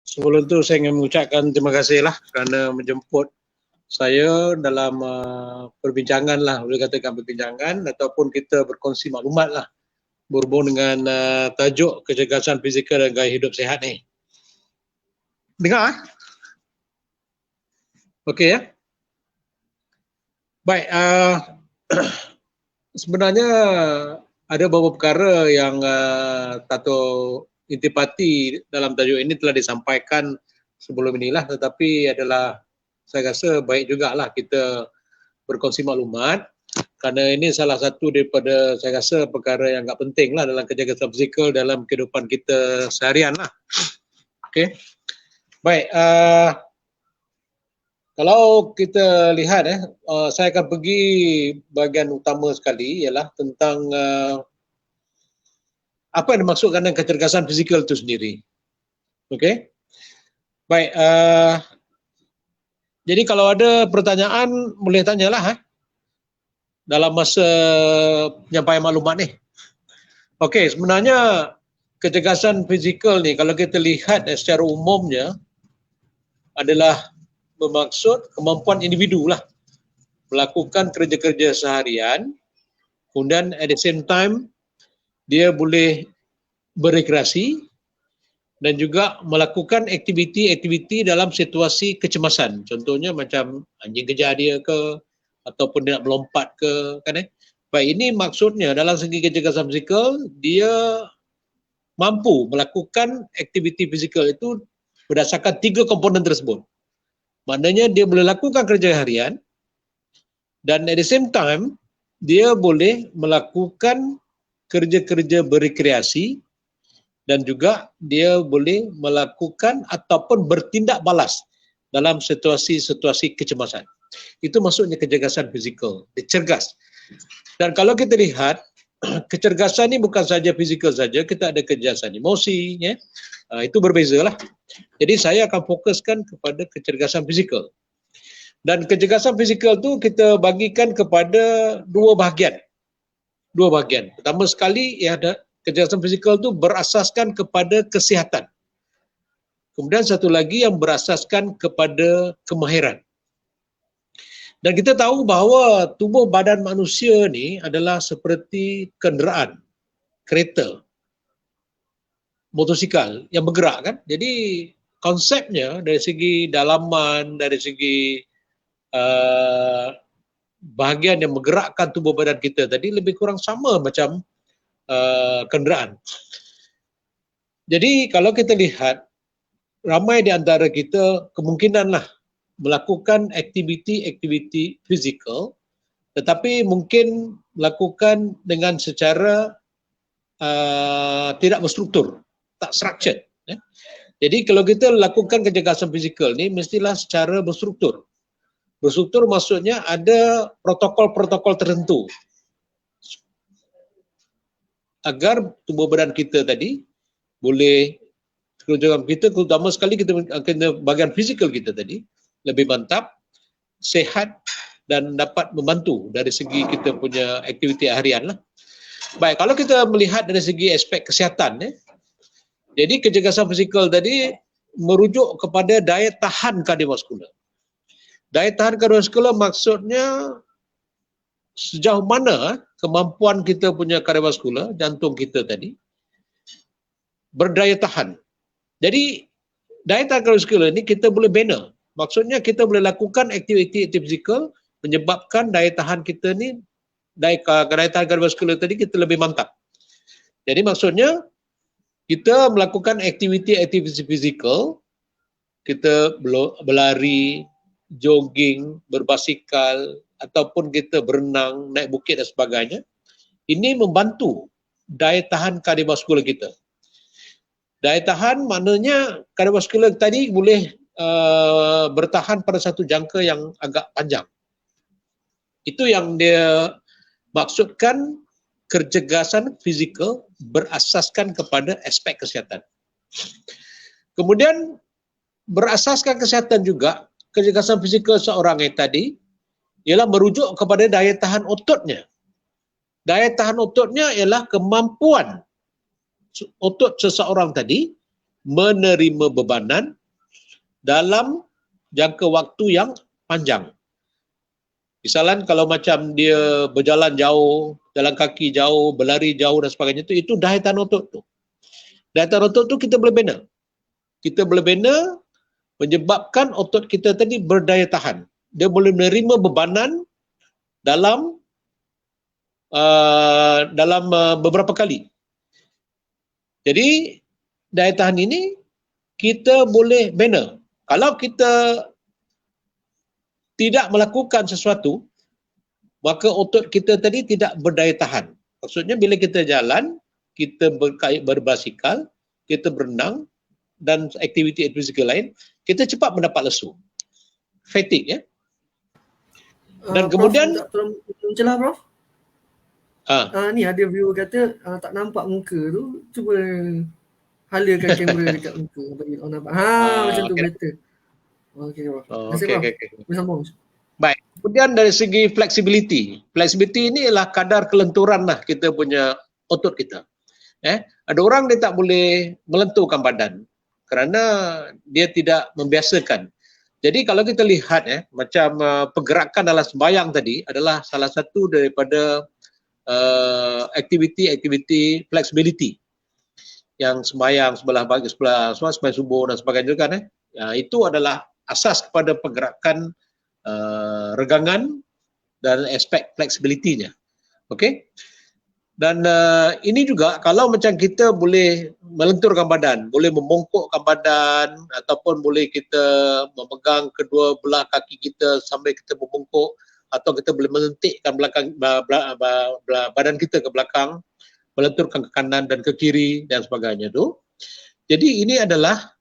Sebelum itu saya ingin mengucapkan terima kasih lah kerana menjemput saya dalam perbincangan lah, boleh katakan perbincangan ataupun kita berkongsi maklumat lah berhubung dengan tajuk kecergasan fizikal dan gaya hidup sihat ni. Dengar? Okey ya? Baik, sebenarnya ada beberapa perkara yang Dato' Intipati dalam tajuk ini telah disampaikan sebelum inilah, tetapi adalah saya rasa baik jugalah kita berkongsi maklumat kerana ini salah satu daripada saya rasa perkara yang agak penting lah dalam kecergasan fizikal dalam kehidupan kita seharian lah. Okey. Baik, kalau kita lihat saya akan pergi bahagian utama sekali ialah tentang apa yang dimaksudkan dengan kecergasan fizikal itu sendiri. Okey. Baik, jadi kalau ada pertanyaan boleh tanyalah dalam masa penyampaian maklumat ni. Okey, sebenarnya kecergasan fizikal ni kalau kita lihat secara umumnya adalah bermaksud kemampuan individu lah melakukan kerja-kerja seharian, kemudian at the same time dia boleh berekreasi dan juga melakukan aktiviti-aktiviti dalam situasi kecemasan. Contohnya macam anjing kejar dia ke, ataupun dia nak melompat ke, kan. Baik, ini maksudnya dalam segi kecergasan fizikal, dia mampu melakukan aktiviti fizikal itu berdasarkan 3 komponen tersebut. Maknanya dia boleh lakukan kerja harian dan at the same time dia boleh melakukan kerja-kerja berekreasi dan juga dia boleh melakukan ataupun bertindak balas dalam situasi-situasi kecemasan. Itu maksudnya kecergasan fizikal, dia cergas. Dan kalau kita lihat, kecergasan ni bukan saja fizikal saja, kita ada kecergasan emosi, ya. Itu berbezalah. Jadi saya akan fokuskan kepada kecergasan fizikal. Dan kecergasan fizikal tu kita bagikan kepada dua bahagian. Pertama sekali ada kecergasan fizikal tu berasaskan kepada kesihatan. Kemudian satu lagi yang berasaskan kepada kemahiran. Dan kita tahu bahawa tubuh badan manusia ni adalah seperti kenderaan, kereta, motosikal yang bergerak, kan. Jadi konsepnya dari segi dalaman, dari segi bahagian yang menggerakkan tubuh badan kita tadi lebih kurang sama macam kenderaan. Jadi kalau kita lihat, ramai di antara kita kemungkinanlah melakukan aktiviti-aktiviti fizikal, tetapi mungkin melakukan dengan secara tidak berstruktur, tak structured. Jadi kalau kita lakukan kecergasan fizikal ni mestilah secara berstruktur. Berstruktur maksudnya ada protokol-protokol tertentu agar tubuh badan kita tadi boleh, kerjaan kita terutama sekali kita kena bahagian fizikal kita tadi lebih mantap, sehat dan dapat membantu dari segi kita punya aktiviti harian lah. Baik, kalau kita melihat dari segi aspek kesihatan, jadi kecergasan fizikal tadi merujuk kepada daya tahan kardiovaskular. Daya tahan kardiovaskular maksudnya sejauh mana kemampuan kita punya kardiovaskular, jantung kita tadi, berdaya tahan. Jadi, daya tahan kardiovaskular ini kita boleh bina. Maksudnya kita boleh lakukan aktiviti fizikal menyebabkan daya tahan kita ni, daya tahan kardiovaskular tadi kita lebih mantap. Jadi maksudnya, kita melakukan aktiviti fizikal, kita berlari, jogging, berbasikal, ataupun kita berenang, naik bukit dan sebagainya, ini membantu daya tahan kardiovaskular kita. Daya tahan maknanya kardiovaskular tadi boleh bertahan pada satu jangka yang agak panjang. Itu yang dia maksudkan kecergasan fizikal berasaskan kepada aspek kesihatan. Kemudian berasaskan kesihatan juga, kecergasan fizikal seorang yang tadi ialah merujuk kepada daya tahan ototnya. Daya tahan ototnya ialah kemampuan otot seseorang tadi menerima bebanan dalam jangka waktu yang panjang. Misalnya kalau macam dia berjalan jauh, jalan kaki jauh, berlari jauh dan sebagainya itu daya tahan otot tu. Daya tahan otot tu kita boleh bina. Kita boleh bina menyebabkan otot kita tadi berdaya tahan. Dia boleh menerima bebanan dalam beberapa kali. Jadi daya tahan ini kita boleh bina. Kalau kita tidak melakukan sesuatu, maka otot kita tadi tidak berdaya tahan. Maksudnya bila kita jalan, kita berbasikal, kita berenang dan aktiviti fizikal lain, kita cepat mendapat lesu. Fatigue ya. Dan kemudian Prof, tolong celah Prof. Ni ada viewer kata tak nampak muka tu, cuba halakan kamera dekat muka bagi orang nampak. Macam tu better. Okey Prof. Boleh sambung. Baik. Kemudian dari segi flexibility. Flexibility ini ialah kadar kelenturan lah kita punya otot kita. Ada orang dia tak boleh melenturkan badan kerana dia tidak membiasakan. Jadi kalau kita lihat macam pergerakan dalam sembahyang tadi adalah salah satu daripada aktiviti flexibility yang sembahyang sebelah sembahyang subuh dan sebagainya kan itu adalah asas kepada pergerakan regangan dan aspek flexibility-nya. Okey. Dan ini juga kalau macam kita boleh melenturkan badan, boleh membongkokkan badan ataupun boleh kita memegang kedua belah kaki kita sambil kita membongkok atau kita boleh melentikkan badan kita ke belakang, melenturkan ke kanan dan ke kiri dan sebagainya tu. Jadi ini adalah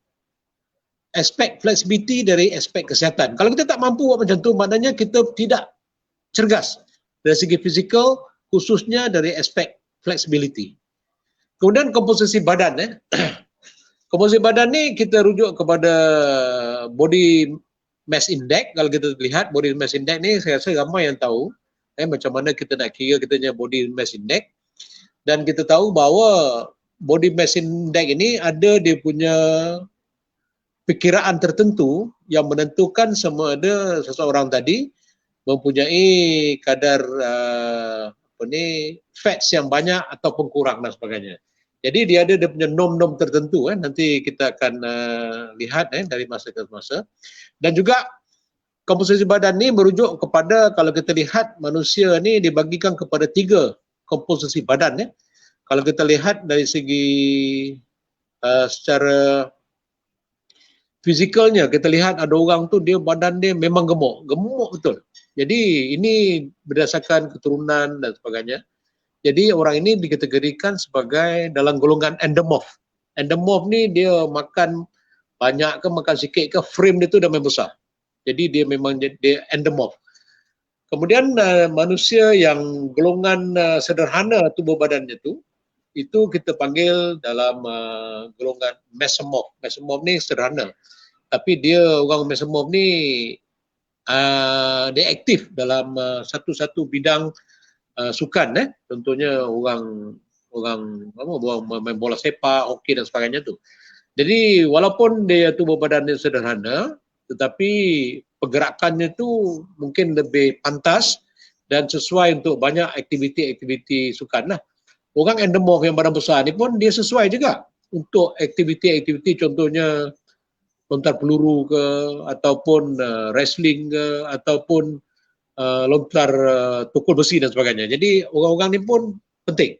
aspek flexibility dari aspek kesihatan. Kalau kita tak mampu buat macam tu, maknanya kita tidak cergas dari segi fizikal, khususnya dari aspek flexibility. Kemudian komposisi badan. Komposisi badan ni kita rujuk kepada body mass index. Kalau kita lihat body mass index ni, saya rasa ramai yang tahu macam mana kita nak kira kita punya body mass index. Dan kita tahu bahawa body mass index ini ada dia punya perkiraan tertentu yang menentukan sama ada seseorang tadi mempunyai kadar fats yang banyak ataupun kurang dan sebagainya. Jadi dia ada dia punya norm-norm tertentu nanti kita akan lihat dari masa ke masa. Dan juga komposisi badan ni merujuk kepada kalau kita lihat manusia ni dibagikan kepada 3 komposisi badan Kalau kita lihat dari segi secara fizikalnya, kita lihat ada orang tu dia badan dia memang gemuk betul. Jadi ini berdasarkan keturunan dan sebagainya. Jadi orang ini dikategorikan sebagai dalam golongan endomorph. Endomorph ni dia makan banyak ke makan sikit ke, frame dia tu dah memang besar. Jadi dia memang dia endomorph. Kemudian manusia yang golongan sederhana tubuh badannya tu, itu kita panggil dalam golongan mesomorph. Mesomorph ni sederhana. Tapi dia orang mesomorph ni dia aktif dalam satu-satu bidang sukan contohnya orang main bola sepak, hoki dan sebagainya tu. Jadi walaupun dia tubuh badan dia sederhana tetapi pergerakannya tu mungkin lebih pantas dan sesuai untuk banyak aktiviti-aktiviti sukan lah. Orang endomorph yang badan besar ni pun dia sesuai juga untuk aktiviti-aktiviti contohnya lontar peluru ke ataupun wrestling ke ataupun lontar tukul besi dan sebagainya. Jadi orang-orang ni pun penting.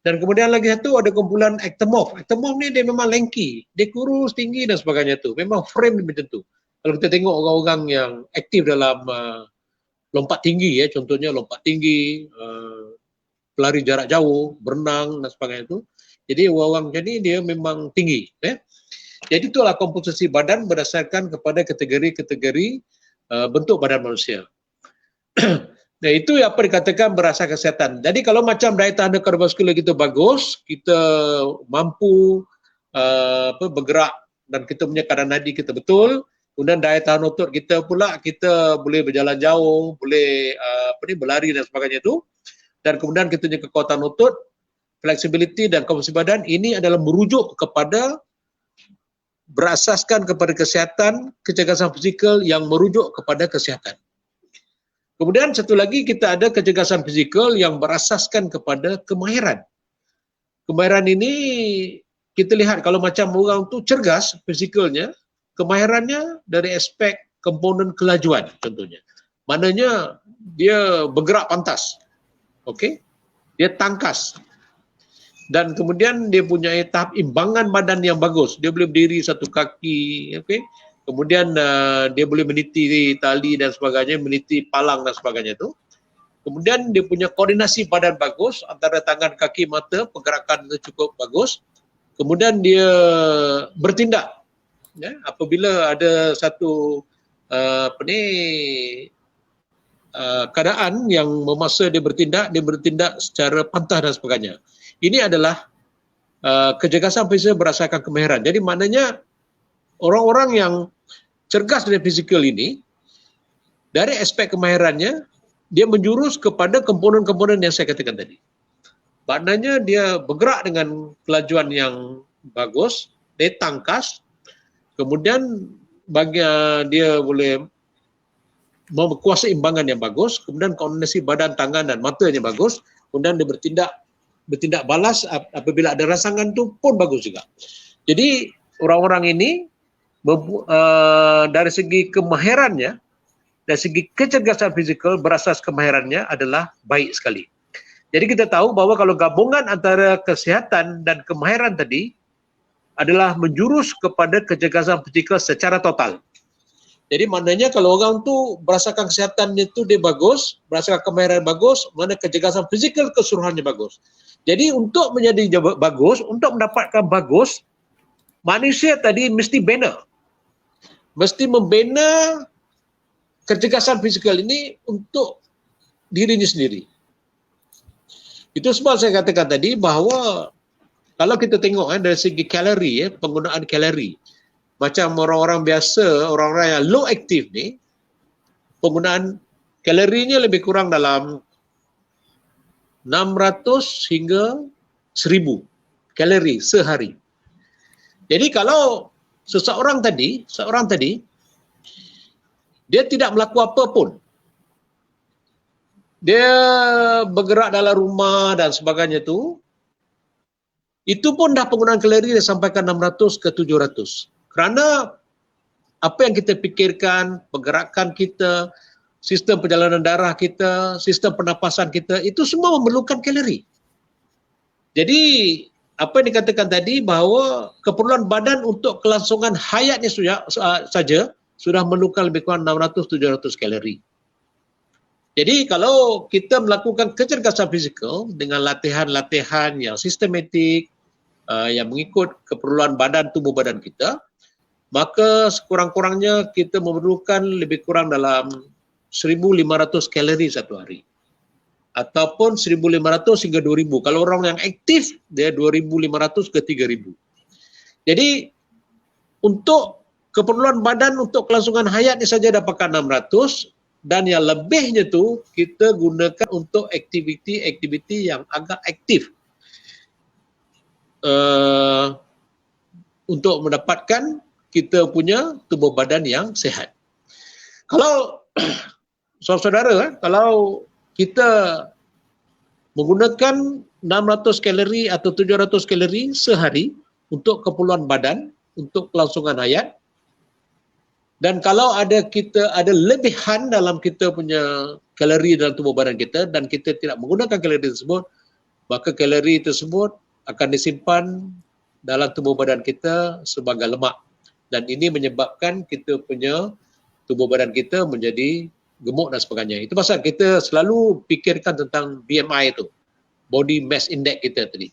Dan kemudian lagi satu ada kumpulan ectomorph. Ectomorph ni dia memang lanky, dia kurus, tinggi dan sebagainya tu. Memang frame dia macam tu. Kalau kita tengok orang-orang yang aktif dalam lompat tinggi contohnya lompat tinggi, pelari jarak jauh, berenang dan sebagainya tu. Jadi orang-orang macam ni dia memang tinggi. Jadi itulah komposisi badan berdasarkan kepada kategori-kategori bentuk badan manusia. Nah, itu apa dikatakan berasal kesihatan. Jadi kalau macam daya tahan kardiovaskular kita bagus, kita mampu bergerak dan kita punya kadar nadi kita betul, kemudian daya tahan otot kita pula kita boleh berjalan jauh, boleh berlari dan sebagainya itu. Dan kemudian kita punya kekuatan otot, flexibility dan komposisi badan ini adalah merujuk kepada berasaskan kepada kesihatan, kecergasan fizikal yang merujuk kepada kesihatan. Kemudian satu lagi kita ada kecergasan fizikal yang berasaskan kepada kemahiran. Kemahiran ini kita lihat kalau macam orang tu cergas fizikalnya, kemahirannya dari aspek komponen kelajuan contohnya. Maknanya dia bergerak pantas. Okey? Dia tangkas. Dan kemudian dia punya tahap imbangan badan yang bagus. Dia boleh berdiri satu kaki, okey. Kemudian dia boleh meniti tali dan sebagainya, meniti palang dan sebagainya tu. Kemudian dia punya koordinasi badan bagus antara tangan, kaki, mata, pergerakan itu cukup bagus. Kemudian dia bertindak. Ya, apabila ada satu keadaan yang memaksa dia bertindak secara pantas dan sebagainya. Ini adalah kecergasan fizikal berdasarkan kemahiran. Jadi maknanya orang-orang yang cergas dari fizikal ini, dari aspek kemahirannya, dia menjurus kepada komponen-komponen yang saya katakan tadi. Maknanya dia bergerak dengan kelajuan yang bagus, dia tangkas, kemudian dia boleh menguasai imbangan yang bagus, kemudian koordinasi badan, tangan dan mata yang bagus, kemudian dia bertindak balas apabila ada rangsangan tu pun bagus juga. Jadi orang-orang ini dari segi kemahirannya, dari segi kecergasan fizikal berasas kemahirannya adalah baik sekali. Jadi kita tahu bahawa kalau gabungan antara kesihatan dan kemahiran tadi adalah menjurus kepada kecergasan fizikal secara total. Jadi maknanya kalau orang tu berdasarkan kesehatannya tu dia bagus, berdasarkan kemahiran bagus, mana kecergasan fizikal keseluruhannya bagus. Jadi untuk menjadi bagus, untuk mendapatkan bagus, manusia tadi mesti bina. Mesti membina kecergasan fizikal ini untuk dirinya sendiri. Itu sebab saya katakan tadi bahawa kalau kita tengok dari segi kalori, penggunaan kalori, macam orang-orang biasa, orang-orang yang low aktif ni, penggunaan kalorinya lebih kurang dalam 600 hingga 1000 kalori sehari. Jadi kalau seorang tadi, dia tidak melakukan apa pun. Dia bergerak dalam rumah dan sebagainya tu, itu pun dah penggunaan kalori dia sampaikan 600 ke 700. Kerana apa yang kita fikirkan, pergerakan kita, sistem perjalanan darah kita, sistem pernafasan kita, itu semua memerlukan kalori. Jadi, apa yang dikatakan tadi bahawa keperluan badan untuk kelangsungan hayatnya saja sudah memerlukan lebih kurang 600-700 kalori. Jadi, kalau kita melakukan kecergasan fizikal dengan latihan-latihan yang sistematik, yang mengikut keperluan badan, tubuh badan kita, maka sekurang-kurangnya kita memerlukan lebih kurang dalam 1,500 kalori satu hari. Ataupun 1,500 hingga 2,000. Kalau orang yang aktif, dia 2,500 ke 3,000. Jadi, untuk keperluan badan untuk kelangsungan hayat ni saja dapatkan 600 dan yang lebihnya tu kita gunakan untuk aktiviti-aktiviti yang agak aktif. Untuk mendapatkan kita punya tubuh badan yang sihat. Kalau saudara-saudara, kalau kita menggunakan 600 kalori atau 700 kalori sehari untuk keperluan badan, untuk kelangsungan hayat, dan kalau kita ada lebihan dalam kita punya kalori dalam tubuh badan kita dan kita tidak menggunakan kalori tersebut, maka kalori tersebut akan disimpan dalam tubuh badan kita sebagai lemak. Dan ini menyebabkan kita punya tubuh badan kita menjadi gemuk dan sebagainya. Itu pasal kita selalu fikirkan tentang BMI itu, Body Mass Index kita tadi.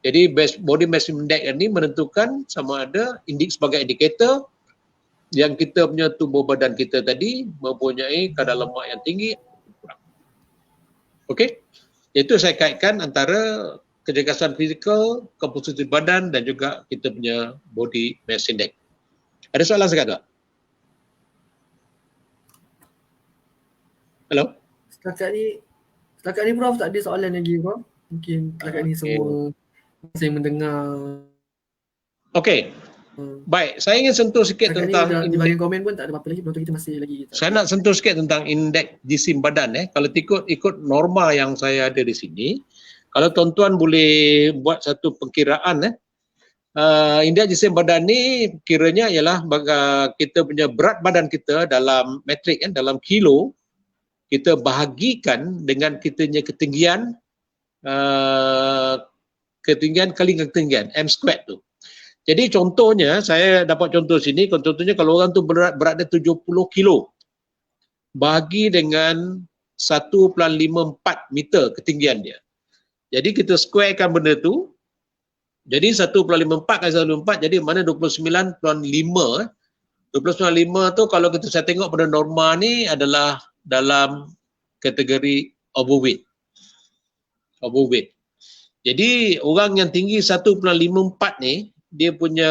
Jadi Body Mass Index ini menentukan sama ada sebagai indikator yang kita punya tubuh badan kita tadi mempunyai kadar lemak yang tinggi atau kurang. Okey? Itu saya kaitkan antara kecergasan fizikal, komposisi badan dan juga kita punya Body Mass Index. Ada soalan sekarang tak? Hello? Setakat ni Prof tak ada soalan lagi Prof. Mungkin setakat ni semua saya mendengar. Okey. Baik, saya ingin sentuh sikit tentang di bahagian komen pun tak ada apa-apa lagi, penonton kita masih lagi. Saya nak sentuh sikit tentang indeks jisim badan. Kalau ikut norma yang saya ada di sini, kalau tuan-tuan boleh buat satu perkiraan, indeks jisim badan ni kiranya ialah kita punya berat badan kita dalam metrik, dalam kilo, kita bahagikan dengan kita punya ketinggian kali ketinggian m squared tu. Jadi contohnya, saya dapat contoh sini, contohnya kalau orang tu berat dia 70 kilo, bagi dengan 1.54 meter ketinggian dia. Jadi kita squarekan benda tu, jadi 1.54 kali 1.54, jadi mana 29.5. 29.5 tu kalau saya tengok pada norma ni adalah dalam kategori overweight. Jadi orang yang tinggi 1.54 ni, dia punya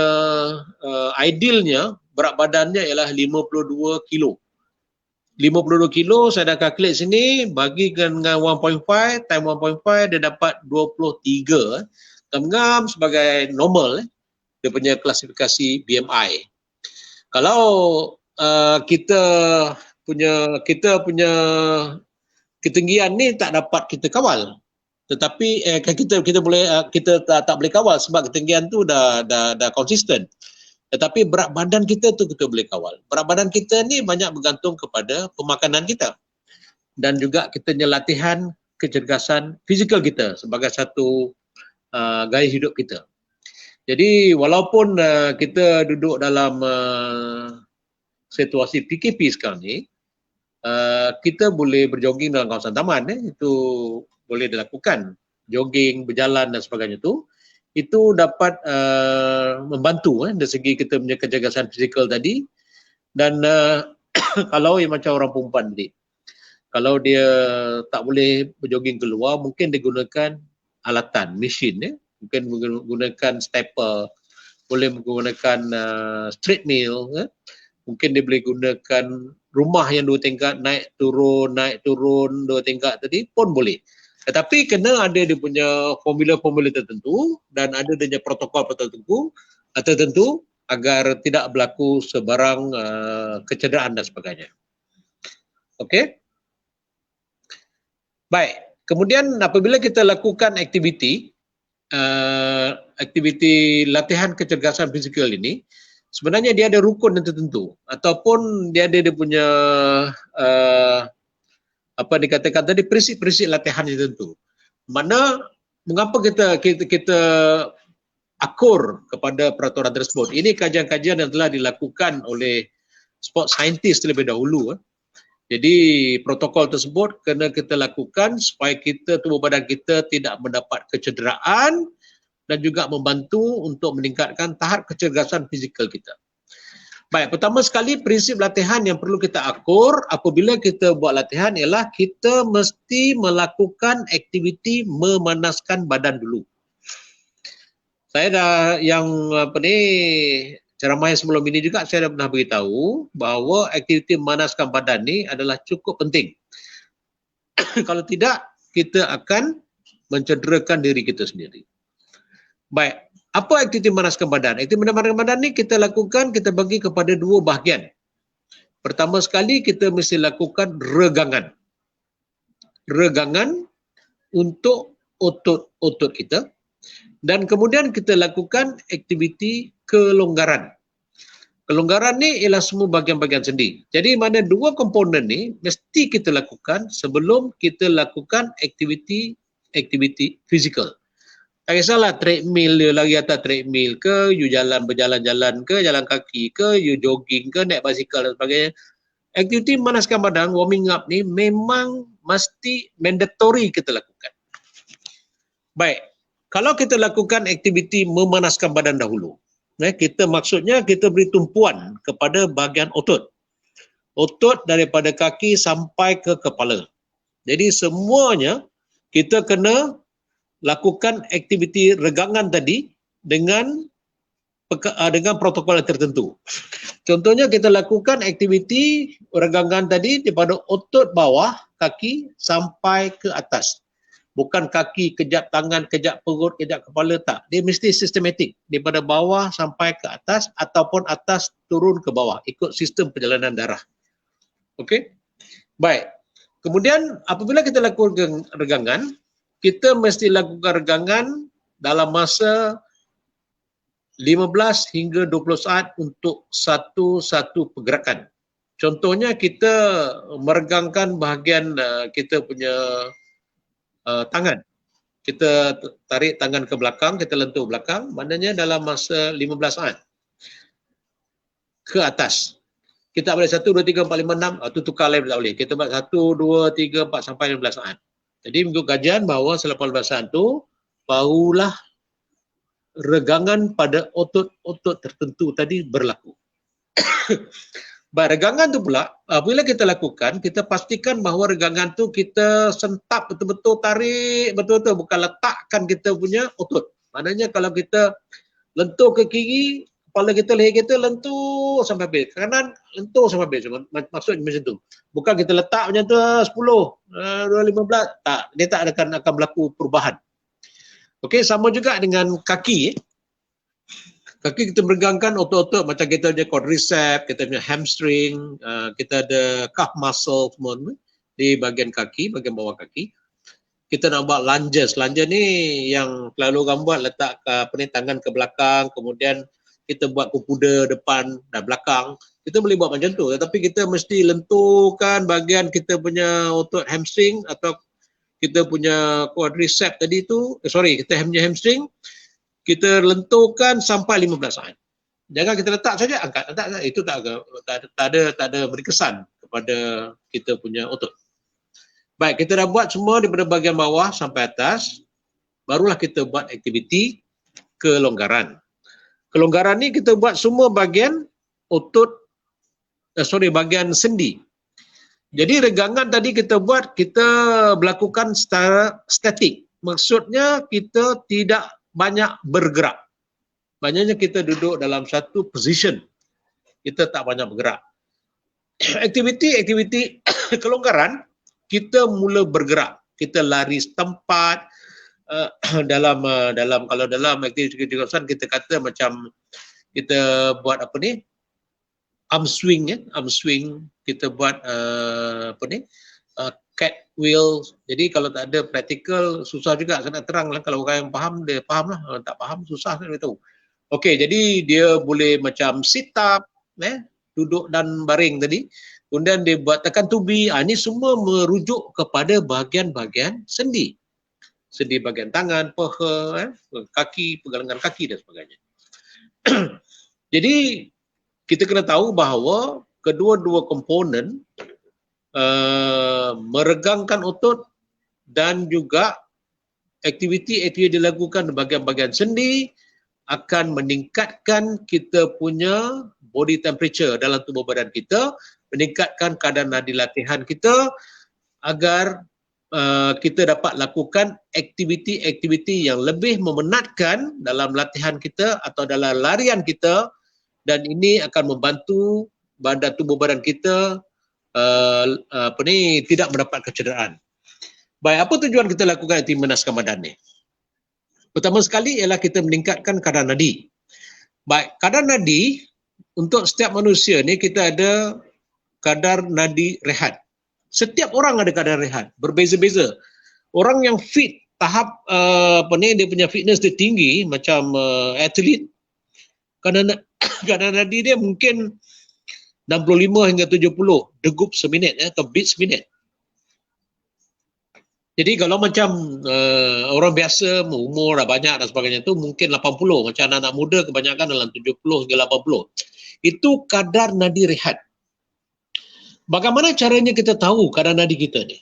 idealnya berat badannya ialah 52 kilo. 52 kilo saya dah calculate sini, bagi dengan 1.5 time 1.5 dia dapat 23. Ngam sebagai normal dia punya klasifikasi BMI. Kalau kita punya ketinggian ni tak dapat kita kawal. Tetapi kita tak boleh kawal sebab ketinggian tu dah konsisten. Tetapi berat badan kita tu kita boleh kawal. Berat badan kita ni banyak bergantung kepada pemakanan kita dan juga kita punya latihan kecergasan fizikal kita sebagai satu gaya hidup kita. Jadi walaupun kita duduk dalam situasi PKP sekarang ni, kita boleh berjoging dalam kawasan taman, itu boleh dilakukan. Jogging, berjalan dan sebagainya itu dapat membantu dari segi kita punya kecergasan fizikal tadi. Dan kalau yang macam orang perempuan tadi, kalau dia tak boleh berjoging keluar, mungkin dia gunakan alatan, mesin, mungkin menggunakan stepper, boleh menggunakan treadmill, mungkin dia boleh gunakan rumah yang 2 tingkat, naik turun 2 tingkat tadi pun boleh. Tetapi kena ada dia punya formula-formula tertentu dan ada dia punya protokol tertentu agar tidak berlaku sebarang kecederaan dan sebagainya. Okey? Baik. Kemudian apabila kita lakukan aktiviti latihan kecergasan fizikal ini, sebenarnya dia ada rukun yang tertentu ataupun dia ada dia punya apa dikatakan tadi, prinsip-prinsip latihan tertentu. Mana mengapa kita akur kepada peraturan tersebut? Ini kajian-kajian yang telah dilakukan oleh sport scientist terlebih dahulu. Jadi protokol tersebut kena kita lakukan supaya tubuh badan kita tidak mendapat kecederaan dan juga membantu untuk meningkatkan tahap kecergasan fizikal kita. Baik, pertama sekali prinsip latihan yang perlu kita akur apabila kita buat latihan ialah kita mesti melakukan aktiviti memanaskan badan dulu. Saya dah ceramah sebelum ini juga saya dah pernah beritahu bahawa aktiviti memanaskan badan ni adalah cukup penting. Kalau tidak, kita akan mencederakan diri kita sendiri. Baik. Apa aktiviti memanaskan badan? Aktiviti memanaskan badan ni kita lakukan, kita bagi kepada 2 bahagian. Pertama sekali kita mesti lakukan regangan. Regangan untuk otot-otot kita. Dan kemudian kita lakukan aktiviti kelonggaran. Kelonggaran ni ialah semua bahagian-bahagian sendi. Jadi mana 2 komponen ni mesti kita lakukan sebelum kita lakukan aktiviti fizikal. Tak kisahlah treadmill, you lari atas treadmill ke, you berjalan-jalan ke, jalan kaki ke, you jogging ke, naik basikal dan sebagainya. Aktiviti memanaskan badan, warming up ni memang mesti mandatory kita lakukan. Baik, kalau kita lakukan aktiviti memanaskan badan dahulu, maksudnya kita beri tumpuan kepada bahagian otot. Otot daripada kaki sampai ke kepala. Jadi semuanya kita kena lakukan aktiviti regangan tadi dengan protokol yang tertentu. Contohnya kita lakukan aktiviti regangan tadi daripada otot bawah kaki sampai ke atas. Bukan kaki, kejap tangan, kejap perut, kejap kepala, tak. Dia mesti sistematik. Daripada bawah sampai ke atas ataupun atas turun ke bawah. Ikut sistem perjalanan darah. Okey? Baik. Kemudian apabila kita lakukan regangan, kita mesti lakukan regangan dalam masa 15 hingga 20 saat untuk satu-satu pergerakan. Contohnya kita meregangkan bahagian kita punya tangan. Kita tarik tangan ke belakang, kita lentur belakang, maknanya dalam masa 15 saat ke atas. Kita boleh 1, 2, 3, 4, 5, 6, itu tukar lain tak boleh. Kita buat 1, 2, 3, 4 sampai 15 saat. Jadi mengikut kajian bahawa selepas 15 saat itu, barulah regangan pada otot-otot tertentu tadi berlaku. Regangan tu pula, apabila kita lakukan, kita pastikan bahawa regangan tu kita sentap betul-betul, tarik betul-betul, bukan letakkan kita punya otot. Maknanya kalau kita lentur ke kiri, kepala kita, leher kita lentur sampai habis. Kanan, lentur sampai habis. Maksudnya macam tu. Bukan kita letak macam tu 10, 15, tak. Dia tak akan berlaku perubahan. Okey, sama juga dengan kaki. Kaki kita meregangkan otot-otot macam kita ada quadriceps, kita punya hamstring, kita ada calf muscle semua di bahagian kaki, bahagian bawah kaki. Kita nak buat lunges. Lunges ni yang selalu orang buat, letak tangan ke belakang, kemudian kita buat kuda depan dan belakang. Kita boleh buat macam tu, tetapi kita mesti lenturkan bahagian kita punya otot hamstring atau kita punya quadriceps tadi tu, kita punya hamstring, kita lenturkan sampai 15 saat. Jangan kita letak saja, angkat. Itu tak ada beri kesan kepada kita punya otot. Baik, kita dah buat semua daripada bahagian bawah sampai atas, barulah kita buat aktiviti kelonggaran. Kelonggaran ni kita buat semua bahagian bahagian sendi. Jadi regangan tadi kita buat, kita melakukan secara statik. Maksudnya kita tidak banyak bergerak. Maknanya kita duduk dalam satu position. Kita tak banyak bergerak. Aktiviti kelonggaran, kita mula bergerak. Kita lari setempat. Kalau dalam aktiviti kelonggaran kita kata macam kita buat arm swing, arm swing. Kita buat cat wheel. Jadi kalau tak ada praktikal, susah juga saya nak terang lah. Kalau orang yang faham, dia faham lah. Kalau tak faham, susah saya tahu. Okey, jadi dia boleh macam sit up, duduk dan baring tadi. Kemudian dia buat tekan tubi. Ini semua merujuk kepada bahagian-bahagian sendi. Sendi bahagian tangan, paha, kaki, pergelangan kaki dan sebagainya. Jadi kita kena tahu bahawa kedua-dua komponen meregangkan otot dan juga aktiviti dilakukan di bahagian-bahagian sendi akan meningkatkan kita punya body temperature dalam tubuh badan kita, meningkatkan kadar nadi latihan kita agar kita dapat lakukan aktiviti-aktiviti yang lebih memenatkan dalam latihan kita atau dalam larian kita, dan ini akan membantu tubuh badan kita tidak mendapat kecederaan. Baik, apa tujuan kita lakukan aktiviti memanaskan badan ni? Pertama sekali ialah kita meningkatkan kadar nadi. Baik, kadar nadi untuk setiap manusia ni kita ada kadar nadi rehat. Setiap orang ada kadar rehat, berbeza-beza. Orang yang fit, tahap dia punya fitness dia tinggi macam atlet, kadar nadi dia mungkin 65 hingga 70 degup seminit atau beat seminit. Jadi kalau macam orang biasa, umur dah banyak dan sebagainya tu mungkin 80. Macam anak-anak muda kebanyakan dalam 70 hingga 80. Itu kadar nadi rehat. Bagaimana caranya kita tahu kadar nadi kita ni?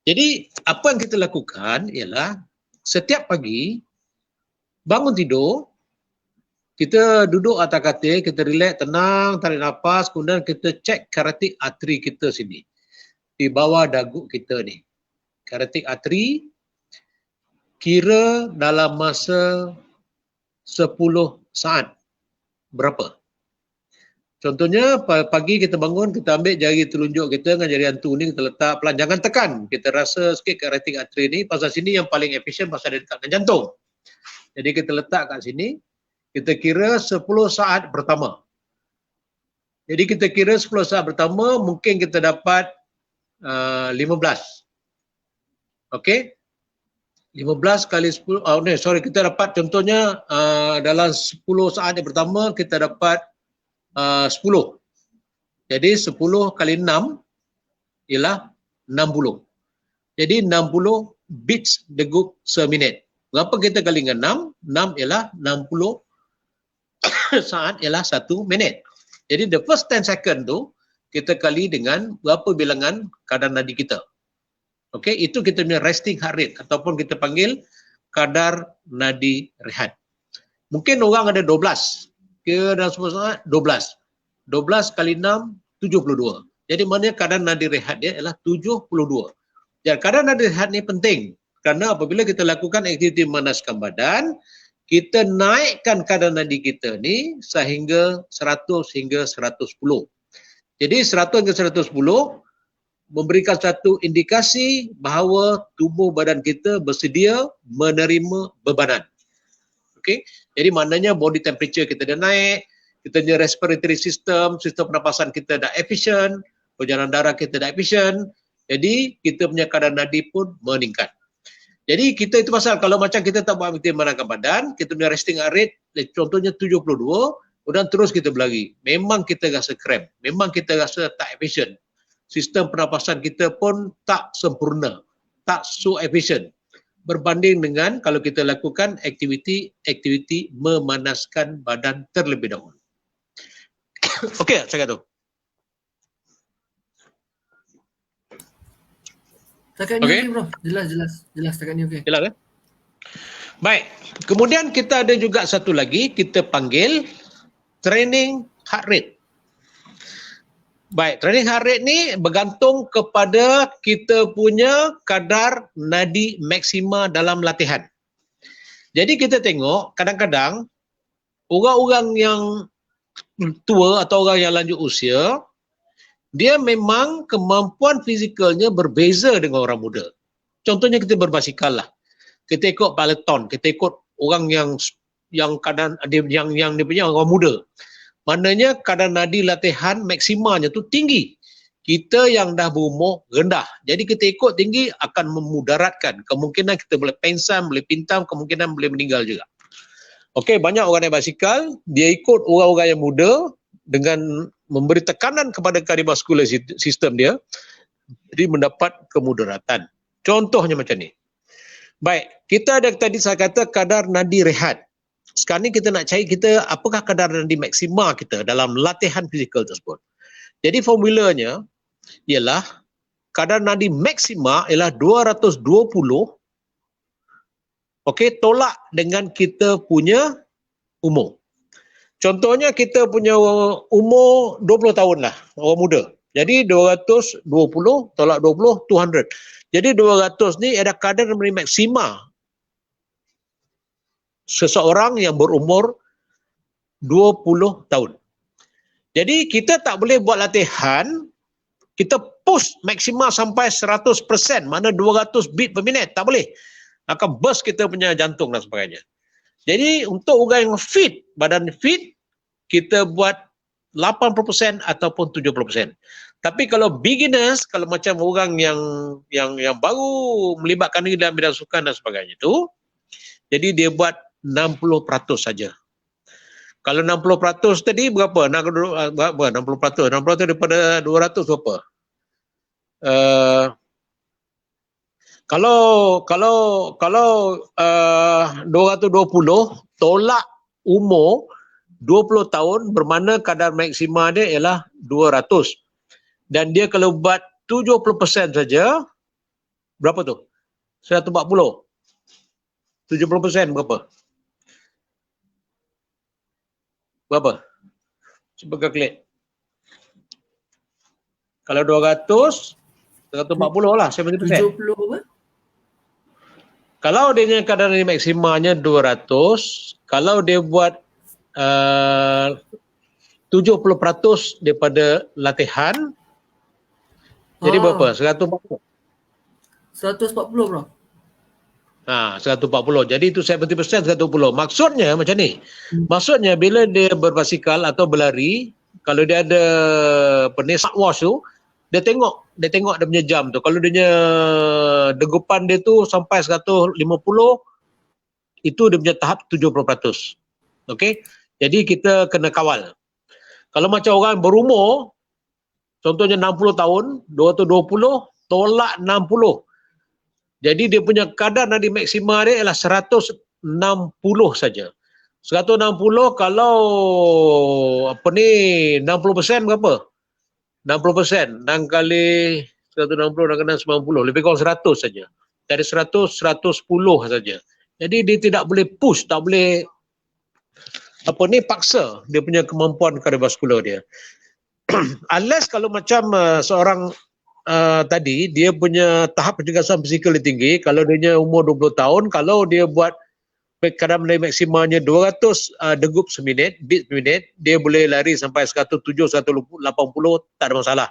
Jadi apa yang kita lakukan ialah setiap pagi bangun tidur, kita duduk atas katil, kita relax, tenang, tarik nafas, kemudian kita cek karotik arteri kita sini. Di bawah dagu kita ni. Karotik arteri kira dalam masa 10 saat berapa? Contohnya pagi kita bangun, kita ambil jari telunjuk kita dengan jari antu ni, kita letak pelan, jangan tekan. Kita rasa sikit carotid artery ni, pasal sini yang paling efisien pasal dia dekat dengan jantung. Jadi kita letak kat sini, kita kira 10 saat pertama. Jadi kita kira 10 saat pertama, mungkin kita dapat 15. Okey? 15 kali 10, kita dapat contohnya dalam 10 saat yang pertama, kita dapat 10. Jadi 10 kali 6 ialah 60. Jadi 60 beats degup seminit. Berapa kita kali dengan 6? 6 ialah 60 saat ialah 1 minit. Jadi the first 10 second tu kita kali dengan berapa bilangan kadar nadi kita. Okey, itu kita punya resting heart rate ataupun kita panggil kadar nadi rehat. Mungkin orang ada 12. Kira dalam 10 saat 12. 12 kali 6, 72. Jadi maknanya kadar nadi rehat dia ialah 72. Jadi kadar nadi rehat ni penting. Kerana apabila kita lakukan aktiviti memanaskan badan, kita naikkan kadar nadi kita ni sehingga 100 hingga 110. Jadi 100 hingga 110 memberikan satu indikasi bahawa tubuh badan kita bersedia menerima bebanan. Okey, jadi maknanya body temperature kita dah naik, kita punya respiratory system, sistem pernafasan kita dah efisien, perjalanan darah kita dah efisien, jadi kita punya kadar nadi pun meningkat. Jadi kita itu pasal kalau macam kita tak buat aktiviti menangkan badan, kita punya resting heart rate contohnya 72, kemudian terus kita berlari. Memang kita rasa cramp, memang kita rasa tak efisien. Sistem pernafasan kita pun tak sempurna, tak so efisien. Berbanding dengan kalau kita lakukan aktiviti memanaskan badan terlebih dahulu. Okey, saya kata. Setakat ni okey bro. Jelas setakat ni okey. Jelas kan? Baik. Kemudian kita ada juga satu lagi kita panggil training heart rate. Baik, training heart rate ni bergantung kepada kita punya kadar nadi maksima dalam latihan. Jadi kita tengok kadang-kadang orang-orang yang tua atau orang yang lanjut usia, dia memang kemampuan fizikalnya berbeza dengan orang muda. Contohnya kita berbasikal lah. Kita ikut peloton, kita ikut orang yang kadang yang dia punya orang muda. Maknanya kadar nadi latihan maksimanya tu tinggi. Kita yang dah berumur rendah. Jadi kita ikut tinggi akan memudaratkan. Kemungkinan kita boleh pengsan, boleh pintam, kemungkinan boleh meninggal juga. Okey, banyak orang naik basikal, dia ikut orang-orang yang muda dengan memberi tekanan kepada kardiovaskular sistem dia, jadi mendapat kemudaratan. Contohnya macam ni. Baik, kita ada tadi saya kata kadar nadi rehat. Sekarang ni kita nak cari kita apakah kadar nadi maksima kita dalam latihan fizikal tersebut. Jadi formulanya ialah kadar nadi maksima ialah 220, okey, tolak dengan kita punya umur. Contohnya kita punya umur 20 tahun lah, orang muda. Jadi 220 tolak 20, 200. Jadi 200 ni ada kadar nadi maksima seseorang yang berumur 20 tahun. Jadi kita tak boleh buat latihan, kita push maksima sampai 100%, mana 200 beat per minit, tak boleh. Akan burst kita punya jantung dan sebagainya. Jadi untuk orang yang fit, badan fit, kita buat 80% ataupun 70%. Tapi kalau beginners, kalau macam orang yang baru melibatkan diri dalam bidang sukan dan sebagainya itu, jadi dia buat 60% saja. Kalau 60% tadi berapa? 60%. 60% daripada 200 berapa? Kalau 220 tolak umur 20 tahun bermakna kadar maksima dia ialah 200. Dan dia kalau buat 70% saja, berapa tu? 140. 70% berapa? Berapa? Cuba calculate. Kalau 200, 140 lah, 70%. 70 apa? Kalau dia punya kadar nadi maksimanya 200, kalau dia buat 70% daripada latihan. Jadi berapa? 140. 140 bro. 140. Jadi itu 70%, 120. Maksudnya macam ni. Maksudnya bila dia berbasikal atau berlari, kalau dia ada smartwatch tu, dia tengok dia punya jam tu. Kalau dia punya degupan dia tu sampai 150, itu dia punya tahap 70%. Okey? Jadi kita kena kawal. Kalau macam orang berumur, contohnya 60 tahun, 220, tolak 60. Jadi dia punya kadar nadi maksima dia ialah 160 saja. 160 kalau 60% berapa? 60%. 6 kali 160 dan kena 90. Lebih kurang 100 saja. Dari 100, 110 saja. Jadi dia tidak boleh push, tak boleh paksa dia punya kemampuan kardiovaskular dia. Unless kalau macam seorang tadi, dia punya tahap pencegasan fizikal dia tinggi. Kalau dia umur 20 tahun, kalau dia buat kadar nadi maksimanya 200 degup seminit, beat seminit, dia boleh lari sampai 170, 180, tak ada masalah.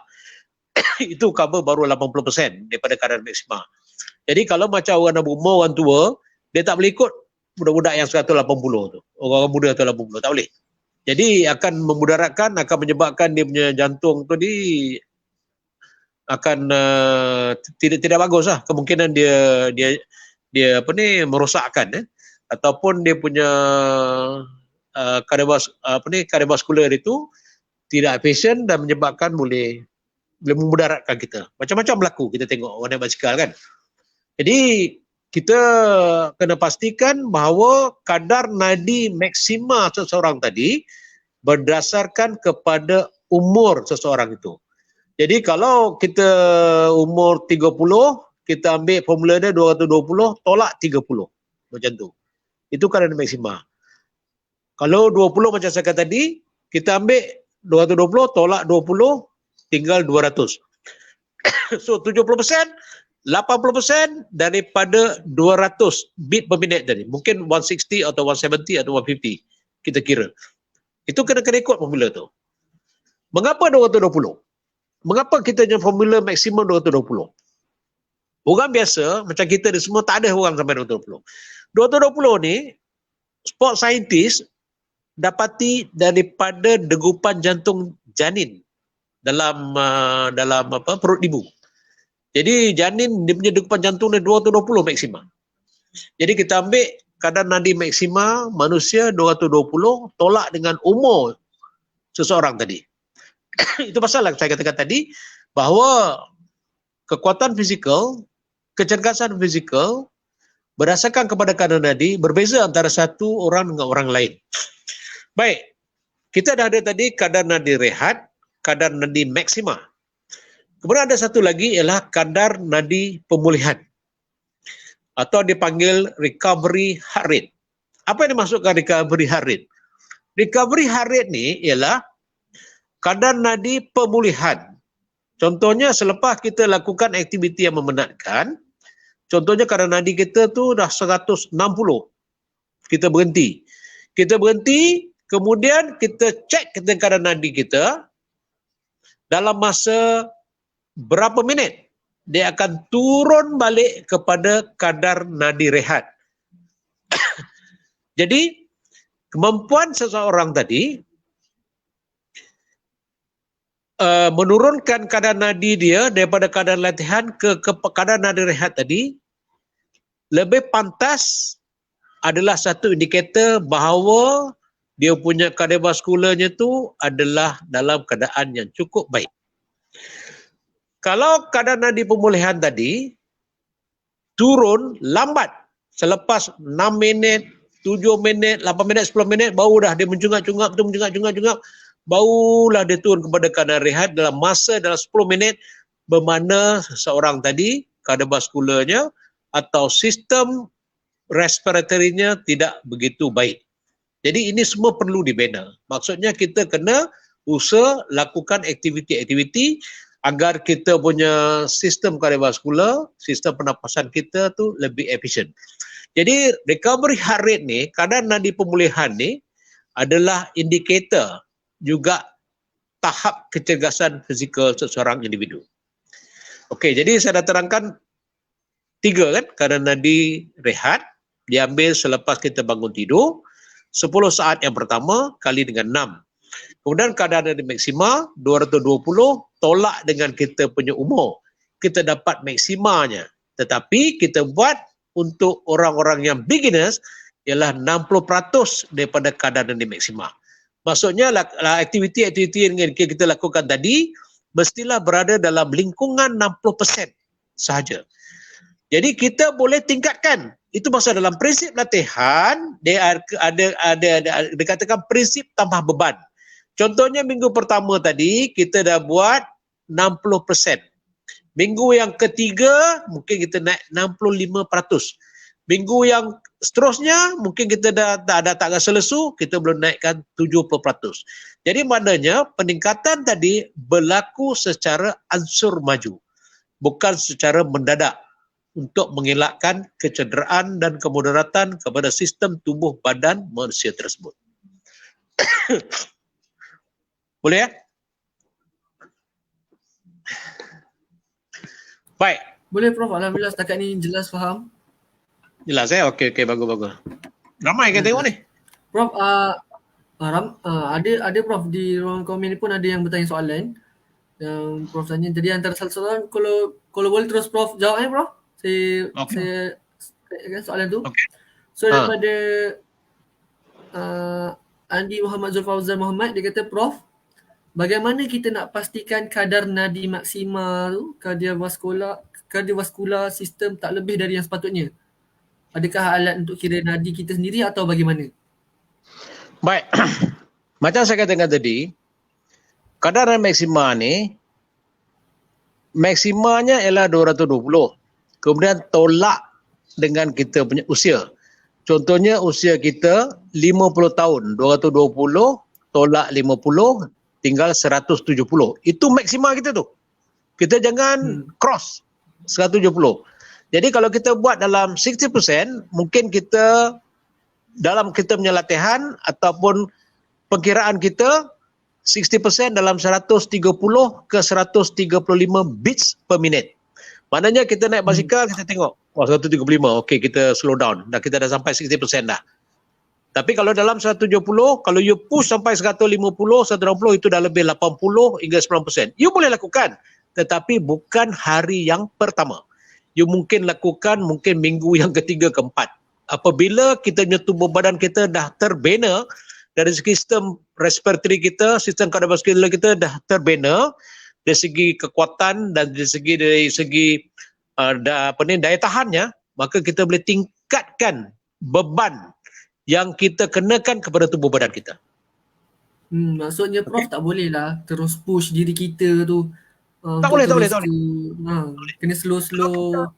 Itu cover baru 80% daripada kadar maksima. Jadi kalau macam orang berumur, orang tua, dia tak boleh ikut budak-budak yang 180 tu. Orang muda 180, tak boleh. Jadi akan memudaratkan, akan menyebabkan dia punya jantung tu akan tidak bagus lah. Kemungkinan dia merosakkan ataupun dia punya kardiovaskular itu tidak efisien dan menyebabkan boleh memudaratkan kita. Macam-macam berlaku kita tengok orang naik basikal kan. Jadi kita kena pastikan bahawa kadar nadi maksima seseorang tadi berdasarkan kepada umur seseorang itu. Jadi kalau kita umur 30, kita ambil formula dia 220, tolak 30. Macam tu. Itu kadar maksima. Kalau 20 macam saya kata tadi, kita ambil 220, tolak 20, tinggal 200. So 70%, 80% daripada 200 beat per minit tadi. Mungkin 160 atau 170 atau 150 kita kira. Itu kena ikut formula tu. Mengapa 220? Mengapa kita punya formula maksimum 220? Orang biasa, macam kita ni semua, tak ada orang sampai 220. 220 ni, sport scientist dapati daripada degupan jantung janin dalam perut ibu. Jadi janin dia punya degupan jantung dia 220 maksima. Jadi kita ambil kadar nadi maksima manusia 220 tolak dengan umur seseorang tadi. Itu pasal saya katakan tadi bahawa kekuatan fizikal, kecergasan fizikal berdasarkan kepada kadar nadi berbeza antara satu orang dengan orang lain. Baik, kita dah ada tadi kadar nadi rehat, kadar nadi maksima. Kemudian ada satu lagi ialah kadar nadi pemulihan atau dipanggil recovery heart rate. Apa yang dimaksudkan recovery heart rate? Recovery heart rate ni ialah kadar nadi pemulihan. Contohnya selepas kita lakukan aktiviti yang memenatkan, contohnya kadar nadi kita tu dah 160. Kita berhenti. Kemudian kita cek kadar nadi kita dalam masa berapa minit. Dia akan turun balik kepada kadar nadi rehat. Jadi, kemampuan seseorang tadi menurunkan kadar nadi dia daripada kadar latihan ke kadar nadi rehat tadi lebih pantas adalah satu indikator bahawa dia punya kardiovaskularnya tu adalah dalam keadaan yang cukup baik. Kalau kadar nadi pemulihan tadi turun lambat selepas 6 minit, 7 minit, 8 minit, 10 minit baru dah dia mencungap-cungap, barulah dia turun kepada kadar rehat dalam 10 minit, bermakna seseorang tadi kardiovaskularnya atau sistem respiratorinya tidak begitu baik. Jadi ini semua perlu dibina. Maksudnya kita kena usaha lakukan aktiviti-aktiviti agar kita punya sistem kardiovaskular, sistem pernafasan kita tu lebih efisien. Jadi recovery heart rate ni, kadar nadi pemulihan ni adalah indikator juga tahap kecergasan fizikal seseorang individu. Okey, jadi saya dah terangkan 3 kan, keadaan nadi rehat, diambil selepas kita bangun tidur, 10 saat yang pertama kali dengan 6. Kemudian keadaan nadi maksima, 220, tolak dengan kita punya umur. Kita dapat maksimanya. Tetapi kita buat untuk orang-orang yang beginners, ialah 60% daripada kadar nadi maksima. Maksudnya aktiviti-aktiviti yang kita lakukan tadi mestilah berada dalam lingkungan 60% sahaja. Jadi kita boleh tingkatkan. Itu maksud dalam prinsip latihan dia ada dikatakan prinsip tambah beban. Contohnya minggu pertama tadi kita dah buat 60%. Minggu yang ketiga mungkin kita naik 65%. Minggu yang seterusnya mungkin kita tak rasa lesu, kita boleh naikkan 70%. Jadi maknanya peningkatan tadi berlaku secara ansur maju, bukan secara mendadak, untuk mengelakkan kecederaan dan kemudaratan kepada sistem tubuh badan manusia tersebut. Boleh ya? Baik. Boleh Prof, alhamdulillah setakat ni jelas faham. Jelas ya? Okey, bagus. Ramai kita tengok ni. Prof, ada Prof di ruang komen ni pun ada yang bertanya soalan. Yang Prof tanya tadi antara salah soalan, kalau boleh terus Prof jawab Prof. Saya soalan tu. Okay. So daripada Andi Muhammad Zulfauzan Muhammad, dia kata, Prof, bagaimana kita nak pastikan kadar nadi maksima tu, kardiovaskular sistem tak lebih dari yang sepatutnya? Adakah alat untuk kira nadi kita sendiri atau bagaimana? Baik. Macam saya katakan tadi, kadar maksima ni, maksimanya ialah 220. Kemudian tolak dengan kita punya usia. Contohnya usia kita 50 tahun, 220 tolak 50, tinggal 170. Itu maksima kita tu. Kita jangan cross 170. Jadi kalau kita buat dalam 60%, mungkin kita dalam kita punya latihan ataupun perkiraan kita 60% dalam 130 ke 135 beats per minit. Maknanya kita naik basikal, kita tengok, 135, okey kita slow down. Dah kita dah sampai 60% dah. Tapi kalau dalam 170, kalau you push sampai 150, 160, itu dah lebih 80 hingga 90%. You boleh lakukan, tetapi bukan hari yang pertama. You mungkin lakukan minggu yang ketiga, keempat. Apabila kita punya tubuh badan kita dah terbina, dari segi sistem respiratory kita, sistem kardiovaskular kita dah terbina, dari segi kekuatan dan dari segi daya tahannya, maka kita boleh tingkatkan beban yang kita kenakan kepada tubuh badan kita. Maksudnya Prof tak boleh lah terus push diri kita tu. Tak boleh. Kena slow.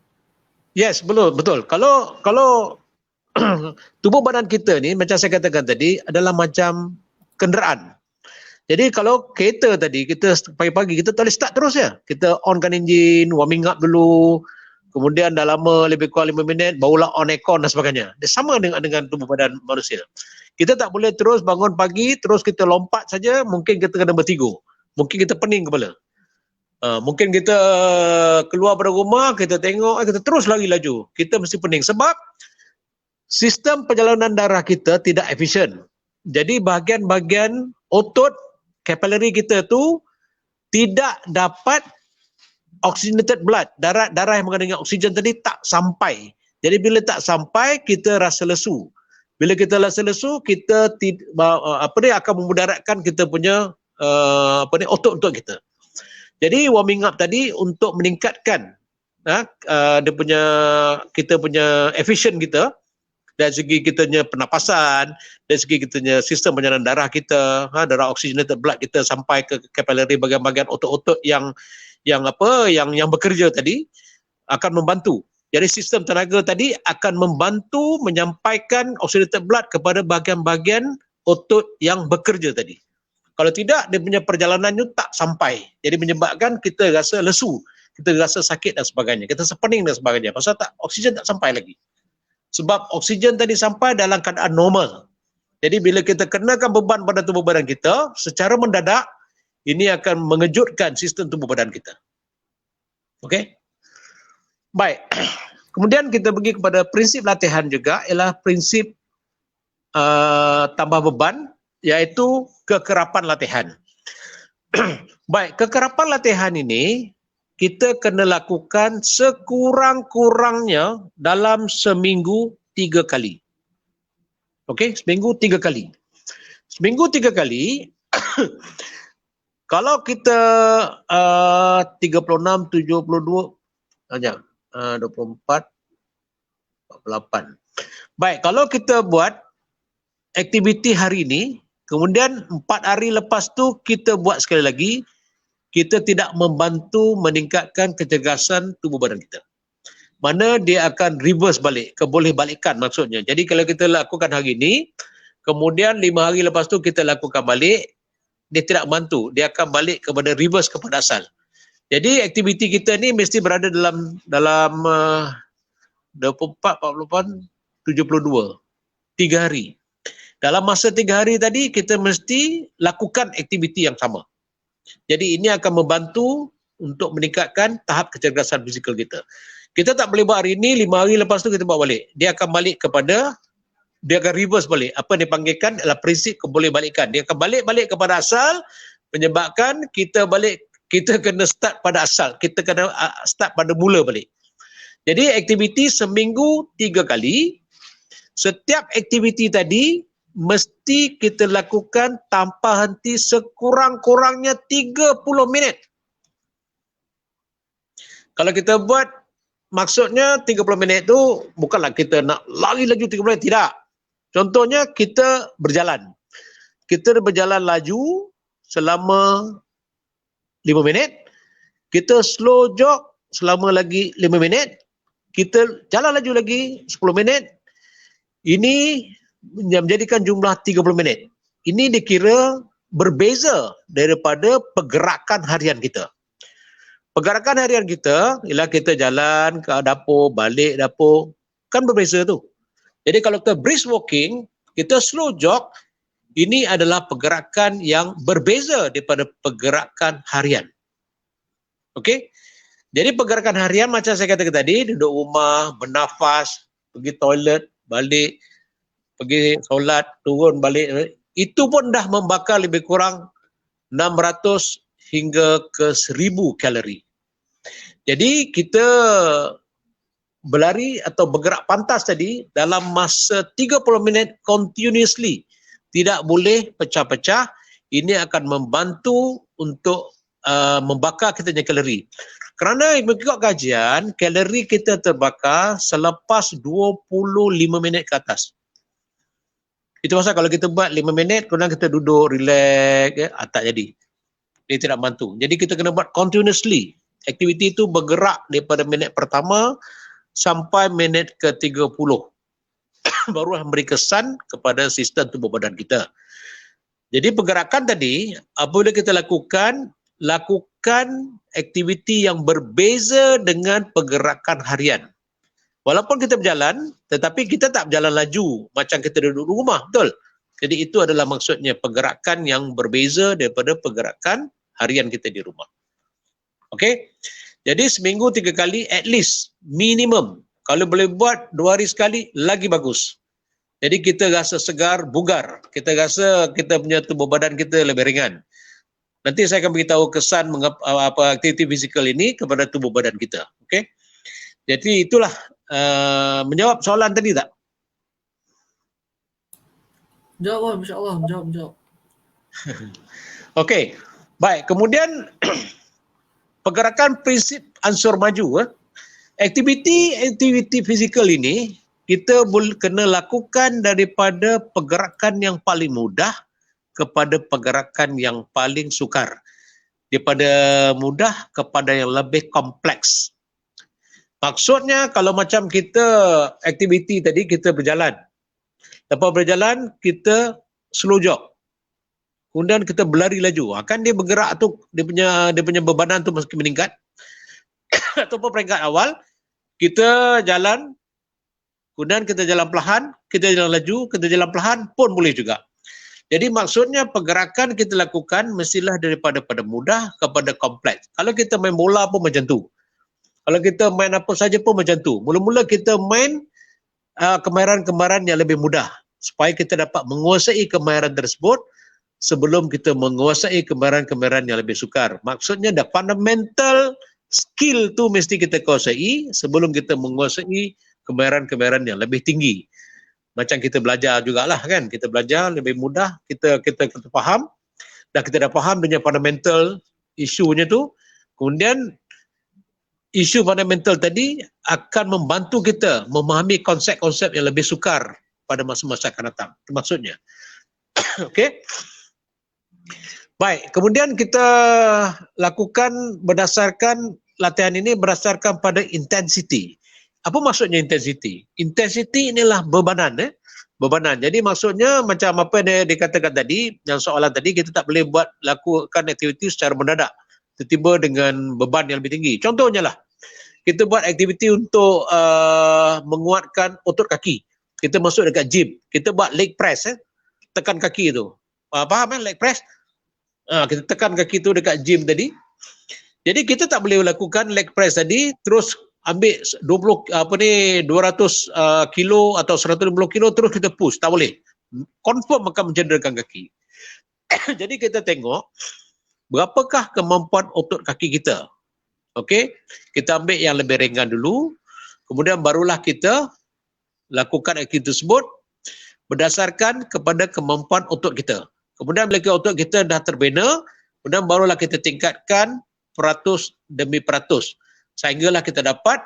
Yes, betul. Kalau tubuh badan kita ni, macam saya katakan tadi, adalah macam kenderaan. Jadi kalau kereta tadi, kita pagi-pagi kita tak boleh start terus ya. Kita onkan enjin, warming up dulu, kemudian dah lama lebih kurang 5 minit, barulah on aircon dan sebagainya. Dia sama dengan tubuh badan manusia. Kita tak boleh terus bangun pagi, terus kita lompat saja, mungkin kita kena bertigur. Mungkin kita pening kepala. Mungkin kita keluar dari rumah, kita tengok, kita terus lari laju. Kita mesti pening sebab sistem perjalanan darah kita tidak efisien. Jadi bahagian-bahagian otot, kapilari kita tu tidak dapat oxygenated blood. Darah yang mengandungi oksigen tadi tak sampai. Jadi bila tak sampai, kita rasa lesu. Bila kita rasa lesu, kita akan memudaratkan kita punya otot-otot kita. Jadi warming up tadi untuk meningkatkan kita punya efisien kita dari segi kita punya pernafasan, dari segi kita punya sistem penyaluran darah kita, darah oxygenated blood kita sampai ke kapilari bahagian-bahagian otot-otot yang bekerja tadi akan membantu. Jadi sistem tenaga tadi akan membantu menyampaikan oxygenated blood kepada bahagian-bahagian otot yang bekerja tadi. Kalau tidak, dia punya perjalanannya tak sampai. Jadi menyebabkan kita rasa lesu, kita rasa sakit dan sebagainya. Kita sepening dan sebagainya. Pasal oksigen tak sampai lagi. Sebab oksigen tadi sampai dalam keadaan normal. Jadi bila kita kenakan beban pada tubuh badan kita, secara mendadak, ini akan mengejutkan sistem tubuh badan kita. Okey? Baik. Kemudian kita pergi kepada prinsip latihan juga, ialah prinsip tambah beban, iaitu kekerapan latihan. Baik, kekerapan latihan ini kita kena lakukan sekurang-kurangnya dalam seminggu 3 kali. Okey, seminggu 3 kali. Seminggu 3 kali, kalau kita 36, 72, 24, 48. Baik, kalau kita buat aktiviti hari ini, kemudian 4 hari lepas tu kita buat sekali lagi, kita tidak membantu meningkatkan kecergasan tubuh badan kita. Mana dia akan reverse balik, keboleh balikan maksudnya. Jadi kalau kita lakukan hari ini, kemudian 5 hari lepas tu kita lakukan balik, dia tidak membantu, dia akan balik kepada reverse kepada asal. Jadi aktiviti kita ni mesti berada dalam 24, 48, 72, 3 hari. Dalam masa 3 hari tadi, kita mesti lakukan aktiviti yang sama. Jadi ini akan membantu untuk meningkatkan tahap kecergasan fizikal kita. Kita tak boleh buat hari ini, 5 hari lepas tu kita buat balik. Dia akan balik kepada, dia akan reverse balik. Apa yang dipanggilkan adalah prinsip keboleh balikan. Dia akan balik kepada asal, menyebabkan kita kena start pada asal. Kita kena start pada mula balik. Jadi aktiviti seminggu 3 kali. Setiap aktiviti tadi mesti kita lakukan tanpa henti sekurang-kurangnya 30 minit. Kalau kita buat, maksudnya 30 minit tu bukanlah kita nak lari laju 30 minit, tidak. Contohnya kita berjalan. Kita berjalan laju selama 5 minit. Kita slow jog selama lagi 5 minit. Kita jalan laju lagi 10 minit. Ini menjadikan jumlah 30 minit. Ini dikira berbeza daripada pergerakan harian kita. Pergerakan harian kita ialah kita jalan ke dapur, balik dapur, kan berbeza tu. Jadi kalau kita brisk walking, kita slow jog, ini adalah pergerakan yang berbeza daripada pergerakan harian. Okey? Jadi pergerakan harian macam saya katakan tadi, duduk rumah, bernafas, pergi toilet, balik, pergi solat, turun balik, itu pun dah membakar lebih kurang 600 hingga ke 1000 kalori. Jadi kita berlari atau bergerak pantas tadi dalam masa 30 minit continuously. Tidak boleh pecah-pecah. Ini akan membantu untuk membakar kita punya kalori. Kerana mengikut kajian, kalori kita terbakar selepas 25 minit ke atas. Itu pasal kalau kita buat 5 minit, kemudian kita duduk, relax, tak jadi. Dia tidak bantu. Jadi kita kena buat continuously. Aktiviti itu bergerak daripada minit pertama sampai minit ke-30. Baru memberi kesan kepada sistem tubuh badan kita. Jadi pergerakan tadi, apabila kita lakukan aktiviti yang berbeza dengan pergerakan harian. Walaupun kita berjalan, tetapi kita tak berjalan laju macam kita duduk di rumah, betul? Jadi itu adalah maksudnya pergerakan yang berbeza daripada pergerakan harian kita di rumah. Okey? Jadi seminggu 3 kali at least, minimum. Kalau boleh buat 2 hari sekali, lagi bagus. Jadi kita rasa segar, bugar. Kita rasa kita punya tubuh badan kita lebih ringan. Nanti saya akan beritahu kesan aktiviti fizikal ini kepada tubuh badan kita. Okey? Jadi itulah menjawab soalan tadi tak? Jawab, insya-Allah, menjawab. Okey. Baik, kemudian pergerakan prinsip ansur maju. Aktiviti fizikal ini kita kena lakukan daripada pergerakan yang paling mudah kepada pergerakan yang paling sukar. Daripada mudah kepada yang lebih kompleks. Maksudnya kalau macam kita aktiviti tadi kita berjalan. Lepas berjalan kita slow jog. Kemudian kita berlari laju. Kan dia bergerak tu dia punya bebanan tu mesti meningkat. Ataupun peringkat awal kita jalan, kemudian kita jalan perlahan, kita jalan laju, kita jalan perlahan pun boleh juga. Jadi maksudnya pergerakan kita lakukan mestilah daripada mudah kepada kompleks. Kalau kita main bola pun macam tu. Kalau kita main apa saja pun macam tu. Mula-mula kita main kemahiran-kemahiran yang lebih mudah supaya kita dapat menguasai kemahiran tersebut sebelum kita menguasai kemahiran-kemahiran yang lebih sukar. Maksudnya the fundamental skill tu mesti kita kuasai sebelum kita menguasai kemahiran-kemahiran yang lebih tinggi. Macam kita belajar jugalah kan, kita belajar lebih mudah, kita faham, dah kita dah faham dengan fundamental isunya tu, kemudian isu fundamental tadi akan membantu kita memahami konsep-konsep yang lebih sukar pada masa-masa akan datang. Itu maksudnya. Okey. Baik, kemudian kita lakukan berdasarkan latihan ini berdasarkan pada intensity. Apa maksudnya intensity? Intensity inilah bebanan. Bebanan. Jadi maksudnya macam apa yang dikatakan tadi, yang soalan tadi, kita tak boleh lakukan aktiviti secara mendadak. Tiba-tiba dengan beban yang lebih tinggi. Contohnya lah, kita buat aktiviti untuk menguatkan otot kaki. Kita masuk dekat gym. Kita buat leg press. Tekan kaki tu. Faham leg press? Kita tekan kaki tu dekat gym tadi. Jadi kita tak boleh lakukan leg press tadi, terus ambil 200 kilo atau 150 kilo terus kita push, tak boleh. Confirm akan mencederakan kaki. Jadi kita tengok berapakah kemampuan otot kaki kita. Okey, kita ambil yang lebih ringan dulu, kemudian barulah kita lakukan aktiviti tersebut berdasarkan kepada kemampuan otot kita. Kemudian bila otot kita dah terbina, kemudian barulah kita tingkatkan peratus demi peratus. Sehinggalah kita dapat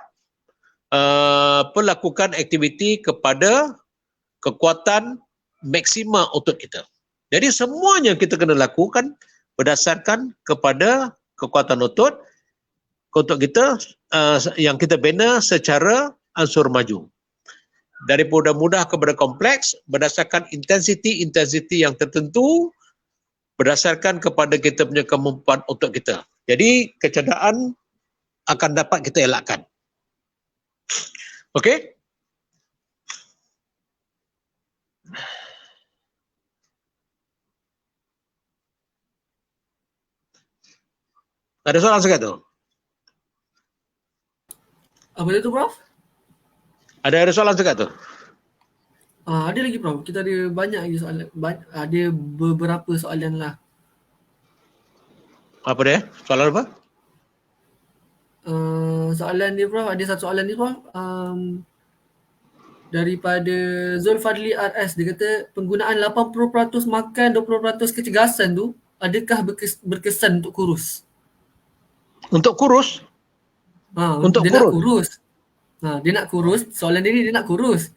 melakukan aktiviti kepada kekuatan maksima otot kita. Jadi semuanya kita kena lakukan berdasarkan kepada kekuatan otot kita yang kita bina secara ansur maju. Daripada mudah kepada kompleks berdasarkan intensiti yang tertentu berdasarkan kepada kita punya kemampuan otot kita. Jadi kecederaan akan dapat kita elakkan. Okey? Ada soalan sekat tu? Apa dia tu, Prof? Ada soalan sekat tu? Ada lagi, Prof. Kita ada banyak lagi soalan. Ada beberapa soalan lah. Apa dia? Soalan apa? Soalan dia, Prof. Ada satu soalan ni, Prof. Daripada Zulfadli RS. Dia kata penggunaan 80% makan, 20% kecergasan tu adakah berkesan untuk kurus? Untuk kurus? Untuk dia kurus. Nak kurus. Dia nak kurus. Soalan dia ni dia nak kurus.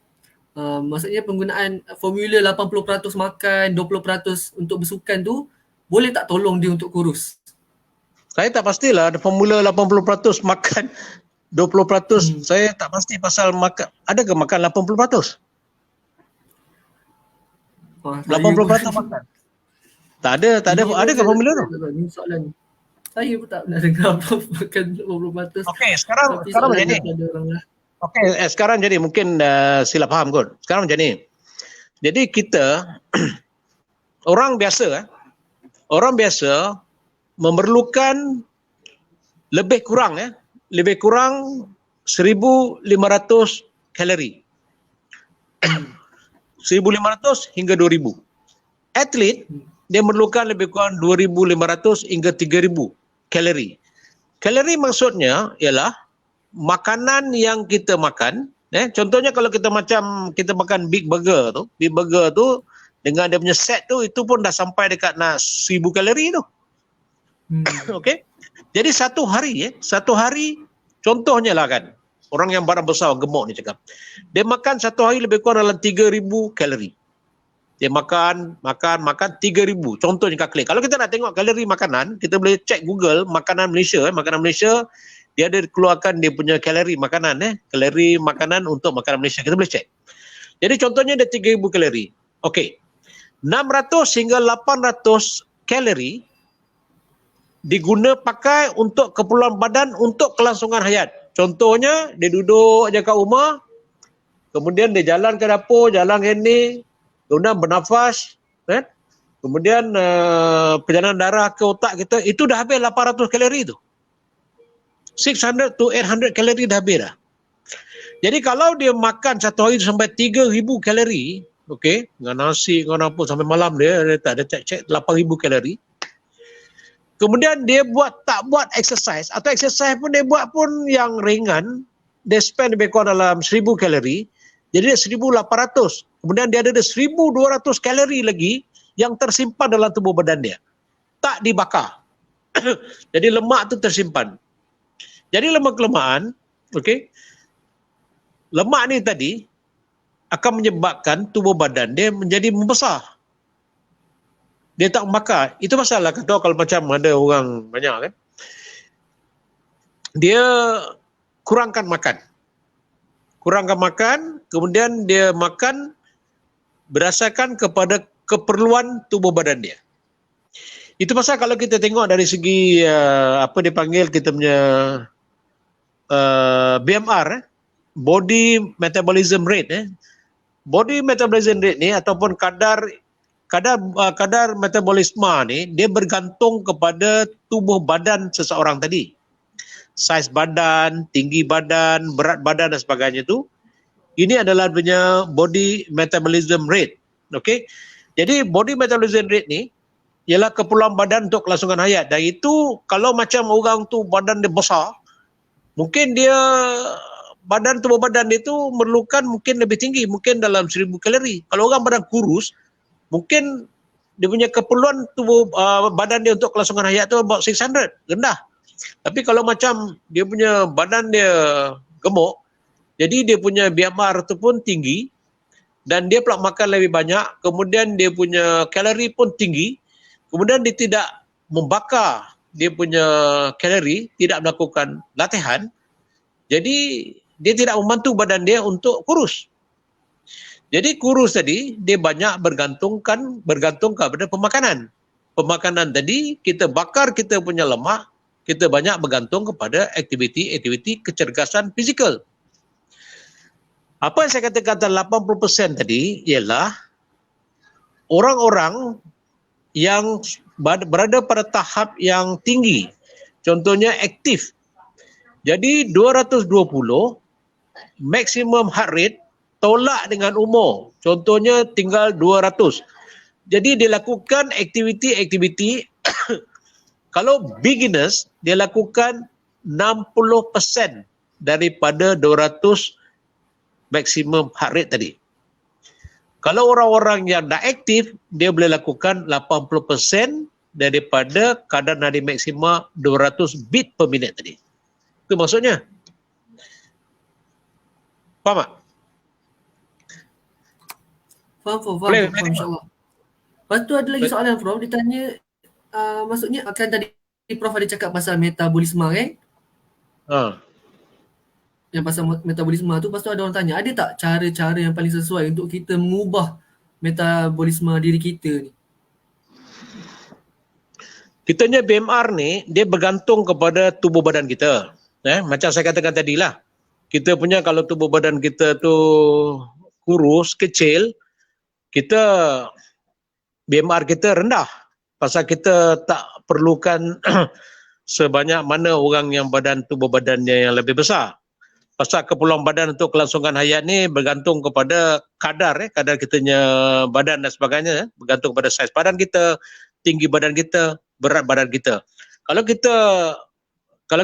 Maksudnya penggunaan formula 80% makan, 20% untuk bersukan tu boleh tak tolong dia untuk kurus? Saya tak pastilah ada formula 80% makan 20%. Saya tak pasti pasal makan. Adakah makan 80%? 80% makan. Tak ada. Adakah formula tu? Ini soalan. Saya pun tak pernah dengar apa makan 80%. Okey, sekarang macam ni. Okey, sekarang jadi mungkin silap faham kot. Sekarang macam ni. Jadi kita orang biasa memerlukan lebih kurang 1,500 kalori. 1,500 hingga 2,000. Atlet dia memerlukan lebih kurang 2,500 hingga 3,000 kalori. Kalori maksudnya ialah makanan yang kita makan. Contohnya kalau kita makan Big Burger tu dengan dia punya set tu, itu pun dah sampai dekat 1,000 kalori tu. Okey. Jadi satu hari contohnya lah kan, orang yang badan besar gemuk ni cakap, dia makan satu hari lebih kurang dalam 3,000 kalori. Dia makan 3,000. Contohnya kalkulate. Kalau kita nak tengok kalori makanan, kita boleh cek Google makanan Malaysia. Makanan Malaysia dia ada keluarkan dia punya kalori makanan. Kalori makanan untuk makanan Malaysia. Kita boleh cek. Jadi contohnya ada 3,000 kalori. Okey. 600 hingga 800 kalori diguna pakai untuk keperluan badan untuk kelangsungan hayat. Contohnya dia duduk je kat rumah, kemudian dia jalan ke dapur, jalan ke ni, kemudian bernafas, Kemudian perjalanan darah ke otak kita, itu dah habis 800 kalori tu. 600 to 800 kalori dah habis dah. Jadi kalau dia makan satu hari sampai 3,000 kalori, okey, dengan nasi, dengan apa, sampai malam dia cek 8,000 kalori. Kemudian dia tak buat exercise, atau exercise pun dia buat pun yang ringan, dia spend lebih kurang dalam 1,000 kalori, jadi dia 1,800. Kemudian dia ada 1,200 kalori lagi yang tersimpan dalam tubuh badan dia. Tak dibakar. Jadi lemak tu tersimpan. Jadi lemak-kelemaan, okey, lemak ni tadi akan menyebabkan tubuh badan dia menjadi membesar. Dia tak membakar. Itu masalah kata kalau macam ada orang banyak kan, dia kurangkan makan. Kemudian dia makan berdasarkan kepada keperluan tubuh badan dia. Itu pasal kalau kita tengok dari segi apa dipanggil kita punya BMR, body metabolism rate, body metabolism rate ni ataupun kadar metabolisme ni, dia bergantung kepada tubuh badan seseorang tadi. Saiz badan, tinggi badan, berat badan dan sebagainya tu. Ini adalah punya body metabolism rate. Okey. Jadi body metabolism rate ni ialah keperluan badan untuk kelangsungan hayat. Dan itu kalau macam orang tu badan dia besar, mungkin dia tubuh badan dia tu memerlukan mungkin lebih tinggi, mungkin dalam 1,000 kalori. Kalau orang badan kurus, mungkin dia punya keperluan tubuh badan dia untuk kelangsungan hayat tu about 600, rendah. Tapi kalau macam dia punya badan dia gemuk, jadi dia punya BMR tu pun tinggi dan dia pula makan lebih banyak, kemudian dia punya kalori pun tinggi, kemudian dia tidak membakar dia punya kalori, tidak melakukan latihan, jadi dia tidak membantu badan dia untuk kurus. Jadi kurus tadi dia banyak bergantung kepada pemakanan. Pemakanan tadi kita bakar kita punya lemak, kita banyak bergantung kepada aktiviti kecergasan fizikal. Apa yang saya katakan 80% tadi ialah orang-orang yang berada pada tahap yang tinggi. Contohnya aktif. Jadi 220 maximum heart rate tolak dengan umur. Contohnya tinggal 200. Jadi dia lakukan aktiviti kalau beginners, dia lakukan 60% daripada 200 maximum heart rate tadi. Kalau orang-orang yang dah aktif, dia boleh lakukan 80% daripada kadar nadi maksima 200 beat per minit tadi. Itu maksudnya. Faham tak? Faham insyaAllah. Lepas tu ada lagi soalan Prof, dia tanya maksudnya akan tadi Prof ada cakap pasal metabolisme kan? Yang pasal metabolisme tu, lepas tu ada orang tanya, ada tak cara-cara yang paling sesuai untuk kita mengubah metabolisme diri kita ni? Kita punya BMR ni, dia bergantung kepada tubuh badan kita. Macam saya katakan tadi lah. Kita punya kalau tubuh badan kita tu kurus, kecil, kita BMR kita rendah. Pasal kita tak perlukan sebanyak mana orang yang tubuh badannya yang lebih besar. Pasal keperluan badan untuk kelangsungan hayat ni bergantung kepada kadar kitanya badan dan sebagainya, bergantung kepada saiz badan kita, tinggi badan kita, berat badan kita. Kalau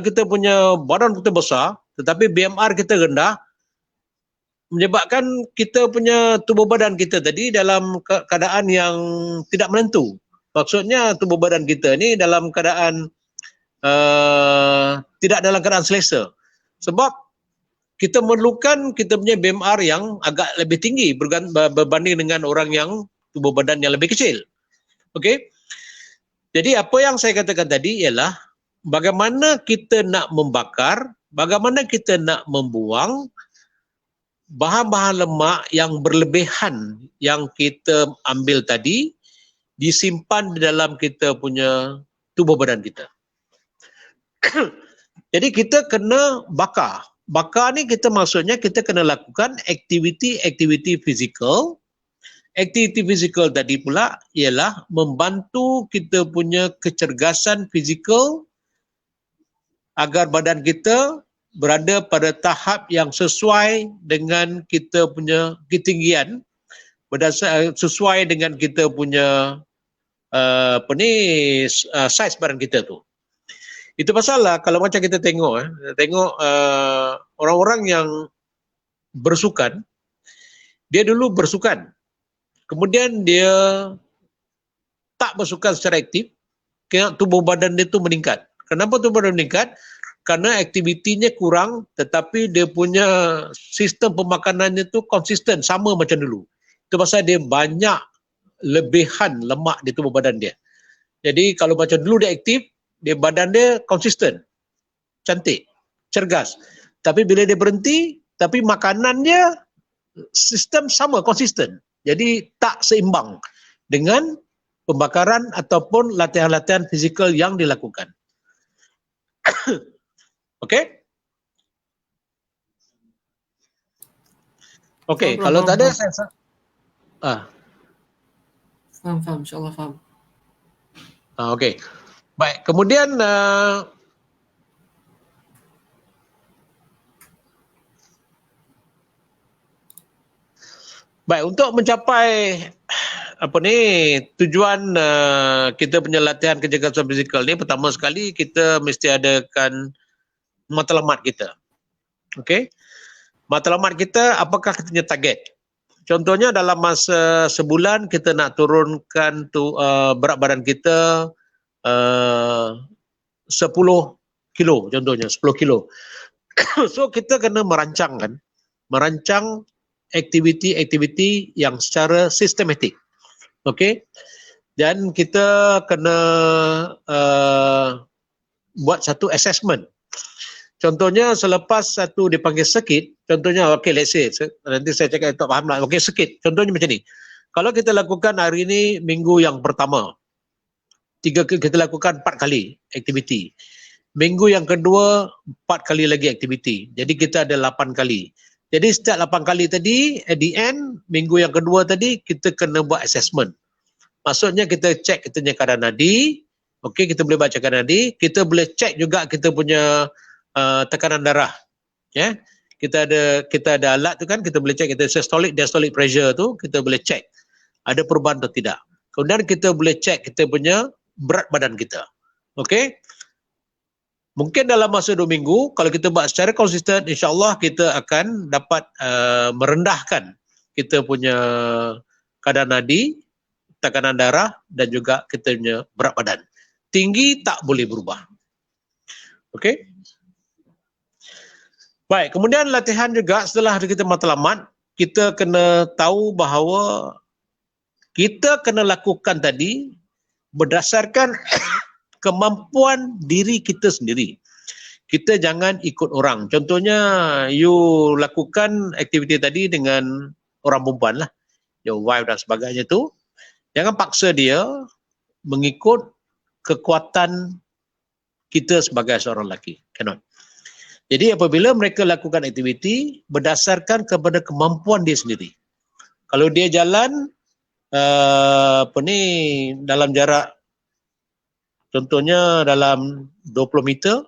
kita punya badan kita besar tetapi BMR kita rendah, menyebabkan kita punya tubuh badan kita tadi dalam keadaan yang tidak menentu. Maksudnya tubuh badan kita ni dalam keadaan tidak dalam keadaan selesa. Sebab kita memerlukan kita punya BMR yang agak lebih tinggi berbanding dengan orang yang tubuh badan yang lebih kecil. Okey. Jadi apa yang saya katakan tadi ialah bagaimana kita nak membakar, bagaimana kita nak membuang bahan-bahan lemak yang berlebihan yang kita ambil tadi, disimpan di dalam kita punya tubuh badan kita. Jadi kita kena bakar. Bakar ni kita maksudnya kita kena lakukan aktiviti fizikal Aktiviti fizikal tadi pula ialah membantu kita punya kecergasan fizikal agar badan kita berada pada tahap yang sesuai dengan kita punya ketinggian, sesuai dengan kita punya size badan kita tu. Itu pasal lah kalau macam kita tengok orang-orang yang bersukan, dia dulu bersukan, kemudian dia tak bersukan secara aktif, tubuh badan dia tu meningkat. Kenapa tubuh badan meningkat? Karena aktivitinya kurang, tetapi dia punya sistem pemakanannya tu konsisten, sama macam dulu. Itu pasal dia banyak lebihan lemak di tubuh badan dia. Jadi kalau macam dulu dia aktif, dia badan dia konsisten, cantik, cergas. Tapi bila dia berhenti, tapi makanan dia sistem sama, konsisten. Jadi tak seimbang dengan pembakaran ataupun latihan-latihan fizikal yang dilakukan. Okey? Okey, kalau tak ada saya faham, insyaAllah faham. Okey. Baik, kemudian baik, untuk mencapai tujuan kita punya latihan kecergasan fizikal ni, pertama sekali kita mesti adakan matlamat kita. Okey. Matlamat kita, apakah kita punya target? Contohnya dalam masa sebulan kita nak turunkan berat badan kita 10 kilo contohnya, 10 kilo. So kita kena merancang aktiviti-aktiviti yang secara sistematik. Okey. Dan kita kena buat satu assessment. Contohnya selepas satu dipanggil circuit, contohnya let's say, nanti saya cakap tak faham lah. Circuit. Contohnya macam ni. Kalau kita lakukan hari ini minggu yang pertama, kita lakukan 4 kali aktiviti. Minggu yang kedua 4 kali lagi aktiviti. Jadi kita ada 8 kali. Jadi setiap 8 kali tadi, at the end, minggu yang kedua tadi, kita kena buat assessment. Maksudnya kita cek kita punya kadar nadi, kita boleh baca kadar nadi, kita boleh cek juga kita punya tekanan darah. Ya. Kita ada alat tu kan, kita boleh cek kita systolic, diastolic pressure tu, kita boleh cek ada perubahan atau tidak. Kemudian kita boleh cek kita punya berat badan kita. Okey. Mungkin dalam masa 2 minggu, kalau kita buat secara konsisten, insya-Allah kita akan dapat merendahkan kita punya kadar nadi, tekanan darah dan juga kita punya berat badan. Tinggi tak boleh berubah. Okey. Baik, kemudian latihan juga setelah kita matlamat, kita kena tahu bahawa kita kena lakukan tadi berdasarkan kemampuan diri kita sendiri. Kita jangan ikut orang. Contohnya, you lakukan aktiviti tadi dengan orang perempuan lah, your wife dan sebagainya tu. Jangan paksa dia mengikut kekuatan kita sebagai seorang lelaki. Cannot. Jadi apabila mereka lakukan aktiviti berdasarkan kepada kemampuan dia sendiri. Kalau dia jalan dalam jarak, contohnya dalam 20 meter,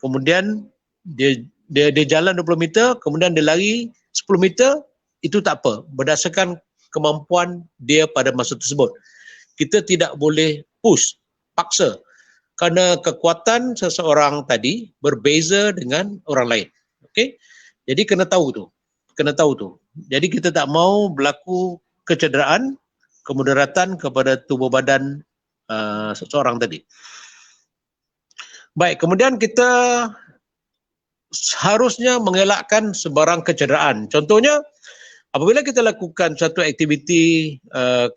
kemudian dia jalan 20 meter, kemudian dia lari 10 meter, itu tak apa, berdasarkan kemampuan dia pada masa tersebut. Kita tidak boleh push, paksa, kerana kekuatan seseorang tadi berbeza dengan orang lain. Okey? Jadi kena tahu tu. Jadi kita tak mau berlaku kecederaan, kemudaratan kepada tubuh badan seseorang tadi. Baik, kemudian kita harusnya mengelakkan sebarang kecederaan. Contohnya, apabila kita lakukan satu aktiviti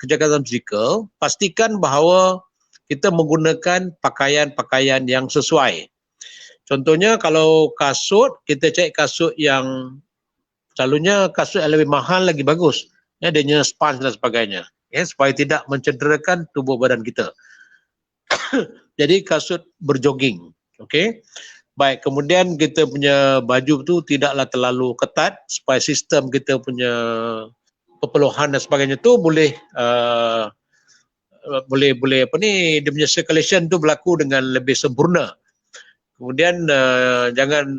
kecergasan fizikal, pastikan bahawa kita menggunakan pakaian-pakaian yang sesuai. Contohnya kalau kasut, kita cek kasut yang selalunya kasut yang lebih mahal lagi bagus. Ya, adanya sponge dan sebagainya. Ya, supaya tidak mencederakan tubuh badan kita. Jadi kasut berjoging. Okey. Baik, kemudian kita punya baju tu tidaklah terlalu ketat supaya sistem kita punya perpeluhan dan sebagainya tu boleh apa ni, dia punya circulation tu berlaku dengan lebih sempurna. Kemudian jangan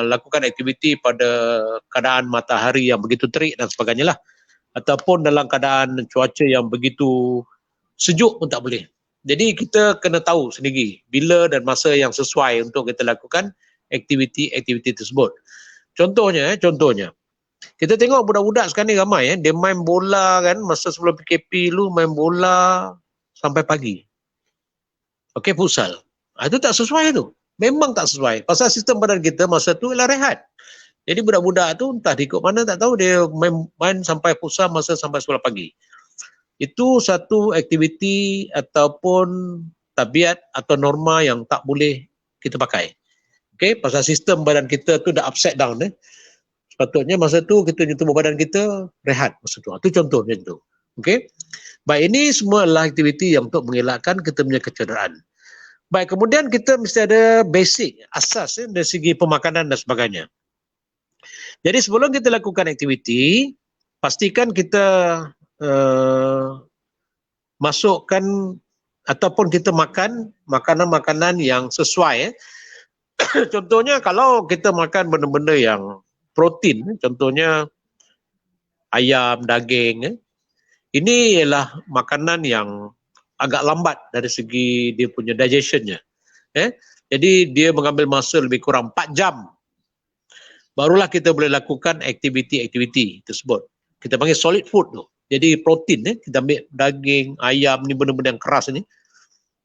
lakukan aktiviti pada keadaan matahari yang begitu terik dan sebagainya lah, ataupun dalam keadaan cuaca yang begitu sejuk pun tak boleh. Jadi kita kena tahu sendiri bila dan masa yang sesuai untuk kita lakukan aktiviti-aktiviti tersebut. Contohnya kita tengok budak-budak sekarang ni ramai dia main bola kan, masa sebelum PKP lu main bola sampai pagi. Okey, futsal. Itu tak sesuai tu. Memang tak sesuai. Pasal sistem badan kita masa tu ialah rehat. Jadi budak-budak tu entah ikut mana tak tahu, dia main sampai futsal masa sampai sekolah pagi. Itu satu aktiviti ataupun tabiat atau norma yang tak boleh kita pakai. Okey, pasal sistem badan kita tu dah upside down. Sepatutnya masa tu kita tubuh badan kita rehat masa tu. Itu contoh macam tu. Okey. Baik, ini semua adalah aktiviti yang untuk mengelakkan kita punya kecederaan. Baik, kemudian kita mesti ada basic, asas dari segi pemakanan dan sebagainya. Jadi sebelum kita lakukan aktiviti, pastikan kita masukkan ataupun kita makan makanan-makanan yang sesuai. Contohnya kalau kita makan benda-benda yang protein, contohnya ayam, daging, ini ialah makanan yang agak lambat dari segi dia punya digestionnya. Jadi dia mengambil masa lebih kurang 4 jam. Barulah kita boleh lakukan aktiviti-aktiviti tersebut. Kita panggil solid food tu. Jadi protein, kita ambil daging, ayam, ni benda-benda yang keras ni.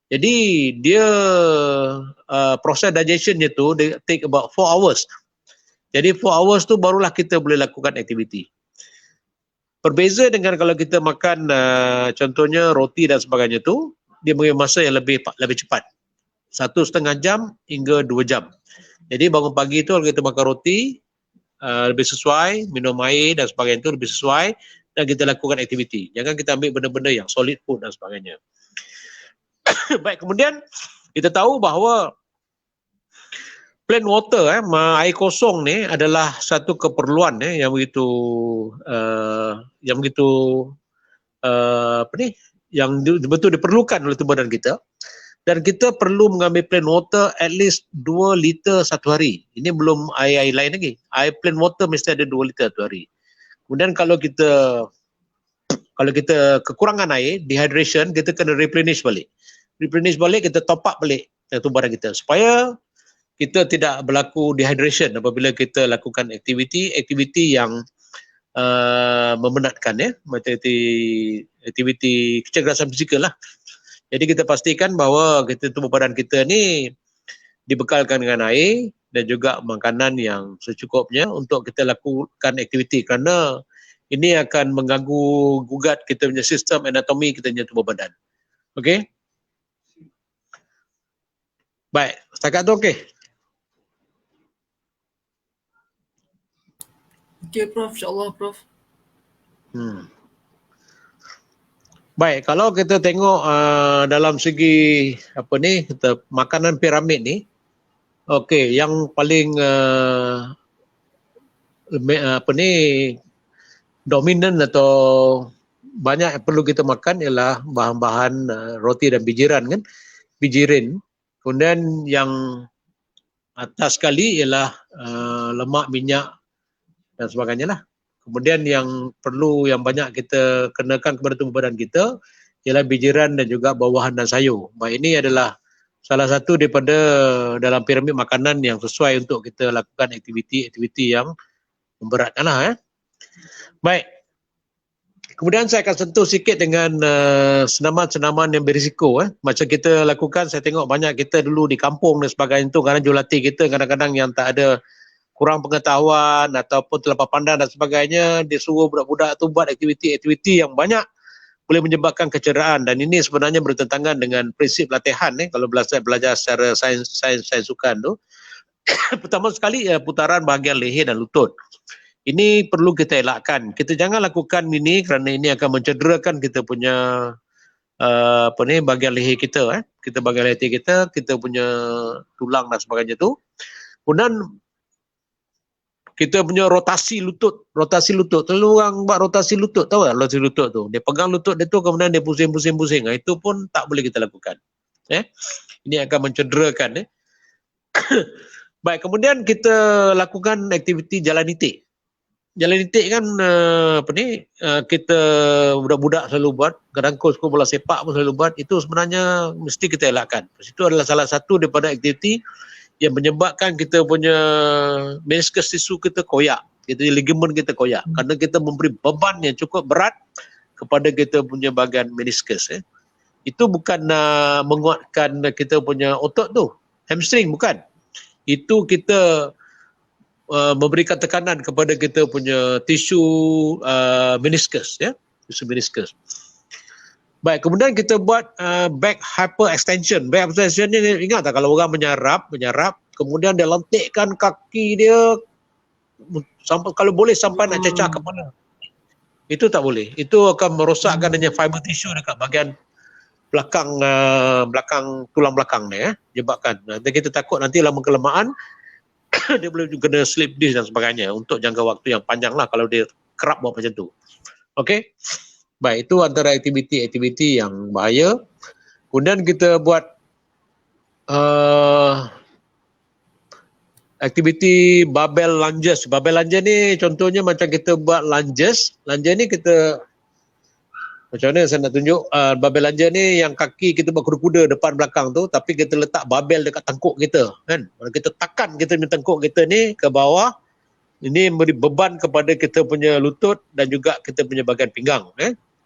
Jadi dia proses digestionnya tu dia take about 4 hours. Jadi 4 hours tu barulah kita boleh lakukan aktiviti. Berbeza dengan kalau kita makan contohnya roti dan sebagainya tu, dia mengambil masa yang lebih cepat. 1,5 jam hingga 2 jam. Jadi bangun pagi tu kalau kita makan roti, lebih sesuai, minum air dan sebagainya tu lebih sesuai, dan kita lakukan aktiviti. Jangan kita ambil benda-benda yang solid food dan sebagainya. Baik, kemudian kita tahu bahawa plain water, air kosong ni adalah satu keperluan yang begitu yang betul diperlukan oleh tubuh badan kita. Dan kita perlu mengambil plain water at least 2 liter satu hari. Ini belum air-air lain lagi. Air plain water mesti ada 2 liter satu hari. Kemudian kalau kita kekurangan air, dehydration, kita kena replenish balik. Replenish balik, kita top up balik tubuh badan kita supaya kita tidak berlaku dehydration apabila kita lakukan aktiviti yang memenatkan, macam aktiviti kecergasan fizikal lah. Jadi kita pastikan bahawa tubuh badan kita ni dibekalkan dengan air dan juga makanan yang secukupnya untuk kita lakukan aktiviti, kerana ini akan mengganggu gugat kita punya sistem anatomi kita punya tubuh badan. Okey? Baik, setakat tu okey. Okey Prof, insya-Allah Prof. Baik, kalau kita tengok dalam segi kita makanan piramid ni, okey, yang paling dominan atau banyak yang perlu kita makan ialah bahan-bahan roti dan bijiran kan, bijirin. Kemudian yang atas sekali ialah lemak, minyak dan sebagainya lah. Kemudian yang banyak kita kenakan kepada tubuh badan kita ialah bijiran dan juga buah-buahan dan sayur. Baik, ini adalah salah satu daripada dalam piramid makanan yang sesuai untuk kita lakukan aktiviti-aktiviti yang memberatkan lah. Baik. Kemudian saya akan sentuh sikit dengan senaman-senaman yang berisiko. Macam kita lakukan, saya tengok banyak kita dulu di kampung dan sebagainya tu, kadang jurulatih kita kadang-kadang yang tak ada, kurang pengetahuan ataupun terlampau pandang dan sebagainya, dia suruh budak-budak tu buat aktiviti-aktiviti yang banyak boleh menyebabkan kecederaan, dan ini sebenarnya bertentangan dengan prinsip latihan kalau belajar secara sains sukan tu. Pertama sekali putaran bahagian leher dan lutut. Ini perlu kita elakkan. Kita jangan lakukan ini kerana ini akan mencederakan kita punya bahagian leher kita. Kita bahagian leher kita punya tulang dan sebagainya tu. Kemudian kita punya rotasi lutut. Selalu orang buat rotasi lutut, tahu tak rotasi lutut tu? Dia pegang lutut dia tu, kemudian dia pusing-pusing. Itu pun tak boleh kita lakukan. Ini akan mencederakan. Baik, kemudian kita lakukan aktiviti jalan itik. Jalan itik kan kita budak-budak selalu buat, kadang sekolah bola sepak pun selalu buat. Itu sebenarnya mesti kita elakkan. Itu adalah salah satu daripada aktiviti yang menyebabkan kita punya meniscus tisu kita koyak, ligamen kita koyak, kerana kita memberi beban yang cukup berat kepada kita punya bahagian meniscus. Itu bukan menguatkan kita punya otot tu, hamstring, bukan. Itu kita memberikan tekanan kepada kita punya tisu meniscus, tisu meniscus. Baik, kemudian kita buat back hyperextension. Back hyperextension ni, ingat tak kalau orang menyarap, kemudian dia lentikkan kaki dia sampai, kalau boleh sampai nak cecah kepala. Itu tak boleh. Itu akan merosakkan adanya fiber tissue dekat bahagian belakang tulang belakang ni, menyebabkan nanti kita takut nanti lama kelamaan dia boleh juga kena slip disc dan sebagainya untuk jangka waktu yang panjang lah kalau dia kerap buat macam tu. Okey. Baik, itu antara aktiviti-aktiviti yang bahaya. Kemudian kita buat aktiviti barbell lunges. Barbell lunges ni contohnya macam kita buat lunges. Lunges ni kita, macam mana saya nak tunjuk, barbell lunges ni yang kaki kita buat kuda-kuda depan belakang tu, tapi kita letak barbell dekat tengkuk kita, kan. Kita tekan kita punya tengkuk kita ni ke bawah, ini memberi beban kepada kita punya lutut dan juga kita punya bahagian pinggang.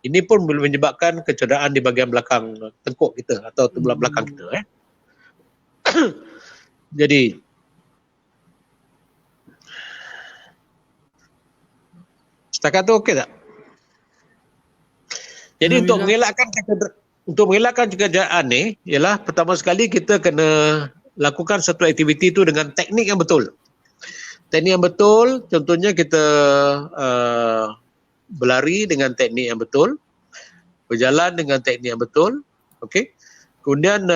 Ini pun boleh menyebabkan kecederaan di bahagian belakang tengkuk kita atau tubuh belakang kita. Jadi, setakat tu okey tak? Jadi untuk mengelakkan kecederaan ni, ialah pertama sekali kita kena lakukan satu aktiviti tu dengan teknik yang betul. Teknik yang betul, contohnya kita berlari dengan teknik yang betul, berjalan dengan teknik yang betul, okey. Kemudian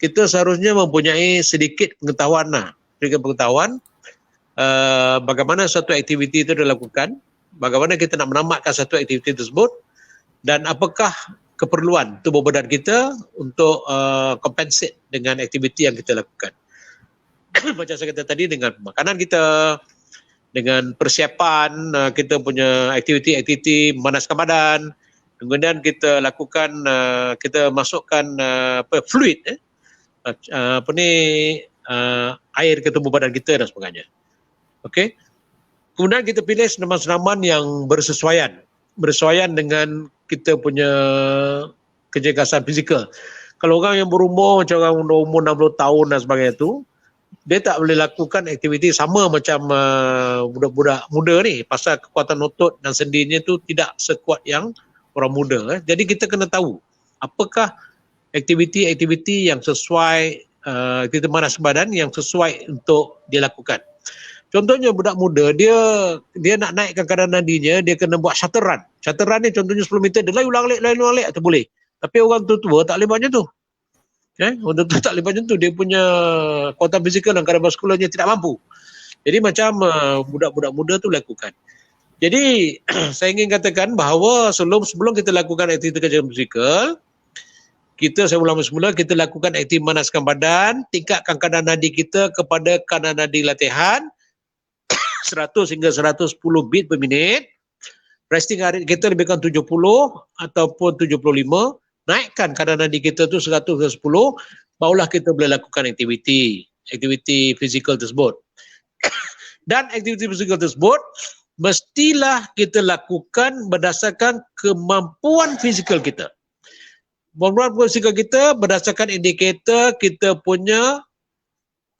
kita seharusnya mempunyai sedikit pengetahuan bagaimana satu aktiviti itu dilakukan, bagaimana kita nak menamatkan satu aktiviti tersebut, dan apakah keperluan tubuh badan kita untuk compensate dengan aktiviti yang kita lakukan. Macam saya kata tadi, dengan makanan kita, dengan persiapan kita punya aktiviti memanaskan badan, kemudian kita lakukan, kita masukkan fluid, air ke tubuh badan kita dan sebagainya. Okey. Kemudian kita pilih senaman-senaman yang bersesuaian dengan kita punya kecergasan fizikal. Kalau orang yang berumur, macam orang umur 60 tahun dan sebagainya tu, dia tak boleh lakukan aktiviti sama macam budak-budak muda ni, pasal kekuatan otot dan sendinya tu tidak sekuat yang orang muda. Jadi kita kena tahu apakah aktiviti-aktiviti yang sesuai, kita manas badan yang sesuai untuk dilakukan. Contohnya budak muda, dia nak naikkan kadar nadinya, dia kena buat shuttle run. Shuttle run ni contohnya 10 meter, dia layu ulang alik, tu boleh. Tapi orang tua tak boleh buat macam tu. Orang tua tak boleh buat macam tu. Dia punya kekuatan fizikal dan kardiovaskularnya tidak mampu. Jadi macam budak-budak muda tu lakukan. Jadi saya ingin katakan bahawa sebelum kita lakukan aktiviti kecergasan fizikal, saya ulang semula, kita lakukan aktiviti memanaskan badan, tingkatkan kadar nadi kita kepada kadar nadi latihan 100 hingga 110 beat per minit. Resting rate kita lebih kurang 70 ataupun 75. Naikkan kadar nadi kita tu 100 ke 10, barulah kita boleh lakukan aktiviti fizikal tersebut. Dan aktiviti fizikal tersebut mestilah kita lakukan berdasarkan kemampuan fizikal kita. Kemampuan fizikal kita berdasarkan indikator kita punya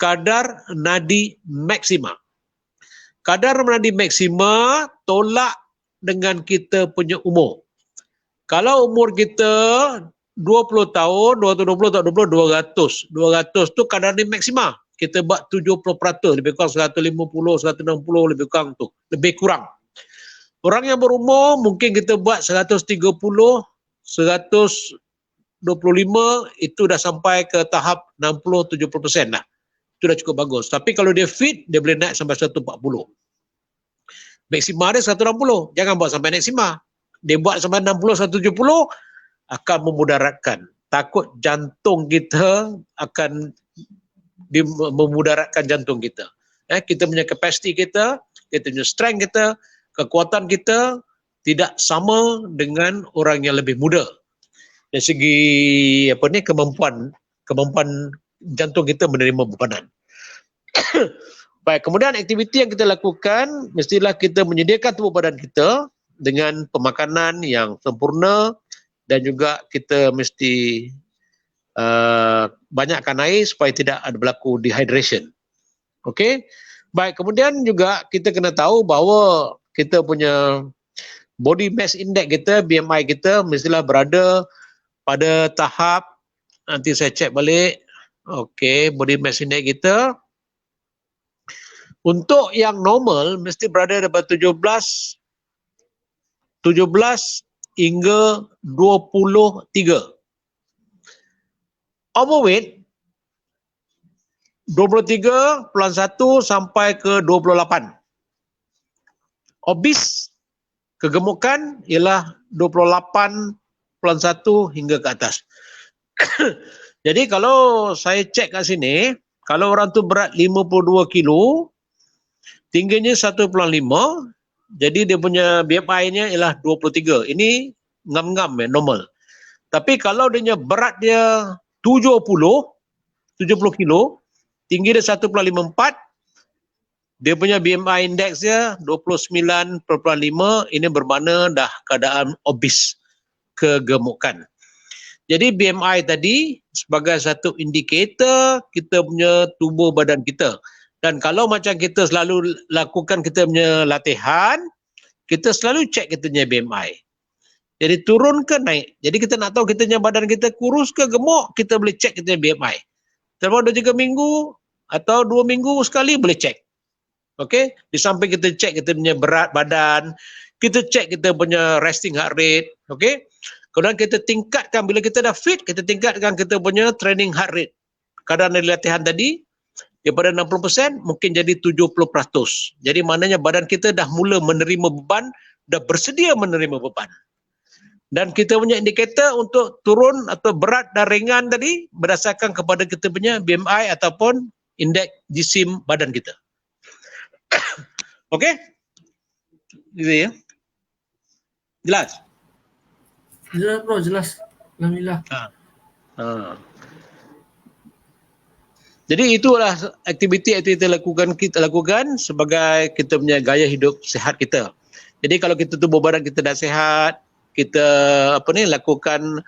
kadar nadi maksima. Kadar nadi maksima tolak dengan kita punya umur. Kalau umur kita 20 tahun, 220 tak 20, 200. 200 tu kadar nadi maksima. Kita buat 70%, lebih kurang 150, 160, lebih kurang tu. Lebih kurang. Orang yang berumur mungkin kita buat 130, 125, itu dah sampai ke tahap 60-70% lah. itu dah cukup bagus. Tapi kalau dia fit, dia boleh naik sampai 140. Maksima dia 160. Jangan buat sampai maksima. Dia buat sampai 60, 170 akan memudaratkan. Takut jantung kita akan memudaratkan jantung kita. Kita punya kapasiti kita punya strength kita, kekuatan kita tidak sama dengan orang yang lebih muda. Dari segi kemampuan jantung kita menerima bebanan. Baik, kemudian aktiviti yang kita lakukan, mestilah kita menyediakan tubuh badan kita dengan pemakanan yang sempurna dan juga kita mesti banyakkan air supaya tidak ada berlaku dehydration. Okey. Baik, kemudian juga kita kena tahu bahawa kita punya body mass index kita, BMI kita mestilah berada pada tahap, nanti saya cek balik. Okey, body mass index kita untuk yang normal mesti berada daripada 17 hingga 23. Overweight 23.1 sampai ke 28. Obese, kegemukan ialah 28.1 hingga ke atas. Jadi kalau saya cek kat sini, kalau orang tu berat 52 kilo, tingginya 1.5, jadi dia punya BMI-nya ialah 23. Ini ngam-ngam normal. Tapi kalau dia berat dia 70 kilo, tinggi dia 1.54, dia punya BMI index dia 29.5, ini bermakna dah keadaan obes, kegemukan. Jadi BMI tadi sebagai satu indikator kita punya tubuh badan kita. Dan kalau macam kita selalu lakukan kita punya latihan, kita selalu cek kita punya BMI. Jadi turun ke naik. Jadi kita nak tahu kita punya badan kita kurus ke gemuk, kita boleh cek kita punya BMI. Terlepas 2-3 minggu atau 2 minggu sekali boleh cek. Okey, di samping kita cek kita punya berat badan, kita cek kita punya resting heart rate, okey. Kemudian kita tingkatkan, bila kita dah fit, kita tingkatkan kita punya training heart rate. Kadang dari latihan tadi, daripada 60% mungkin jadi 70%. Jadi maknanya badan kita dah mula menerima beban, dah bersedia menerima beban. Dan kita punya indikator untuk turun atau berat dan ringan tadi berdasarkan kepada kita punya BMI ataupun indeks jisim badan kita. Okey? Gitu ya. Jelas? Jelas bro, jelas. Alhamdulillah. Jadi itulah aktiviti kita lakukan sebagai kita punya gaya hidup sihat kita. Jadi kalau kita tubuh badan kita dah sihat, kita lakukan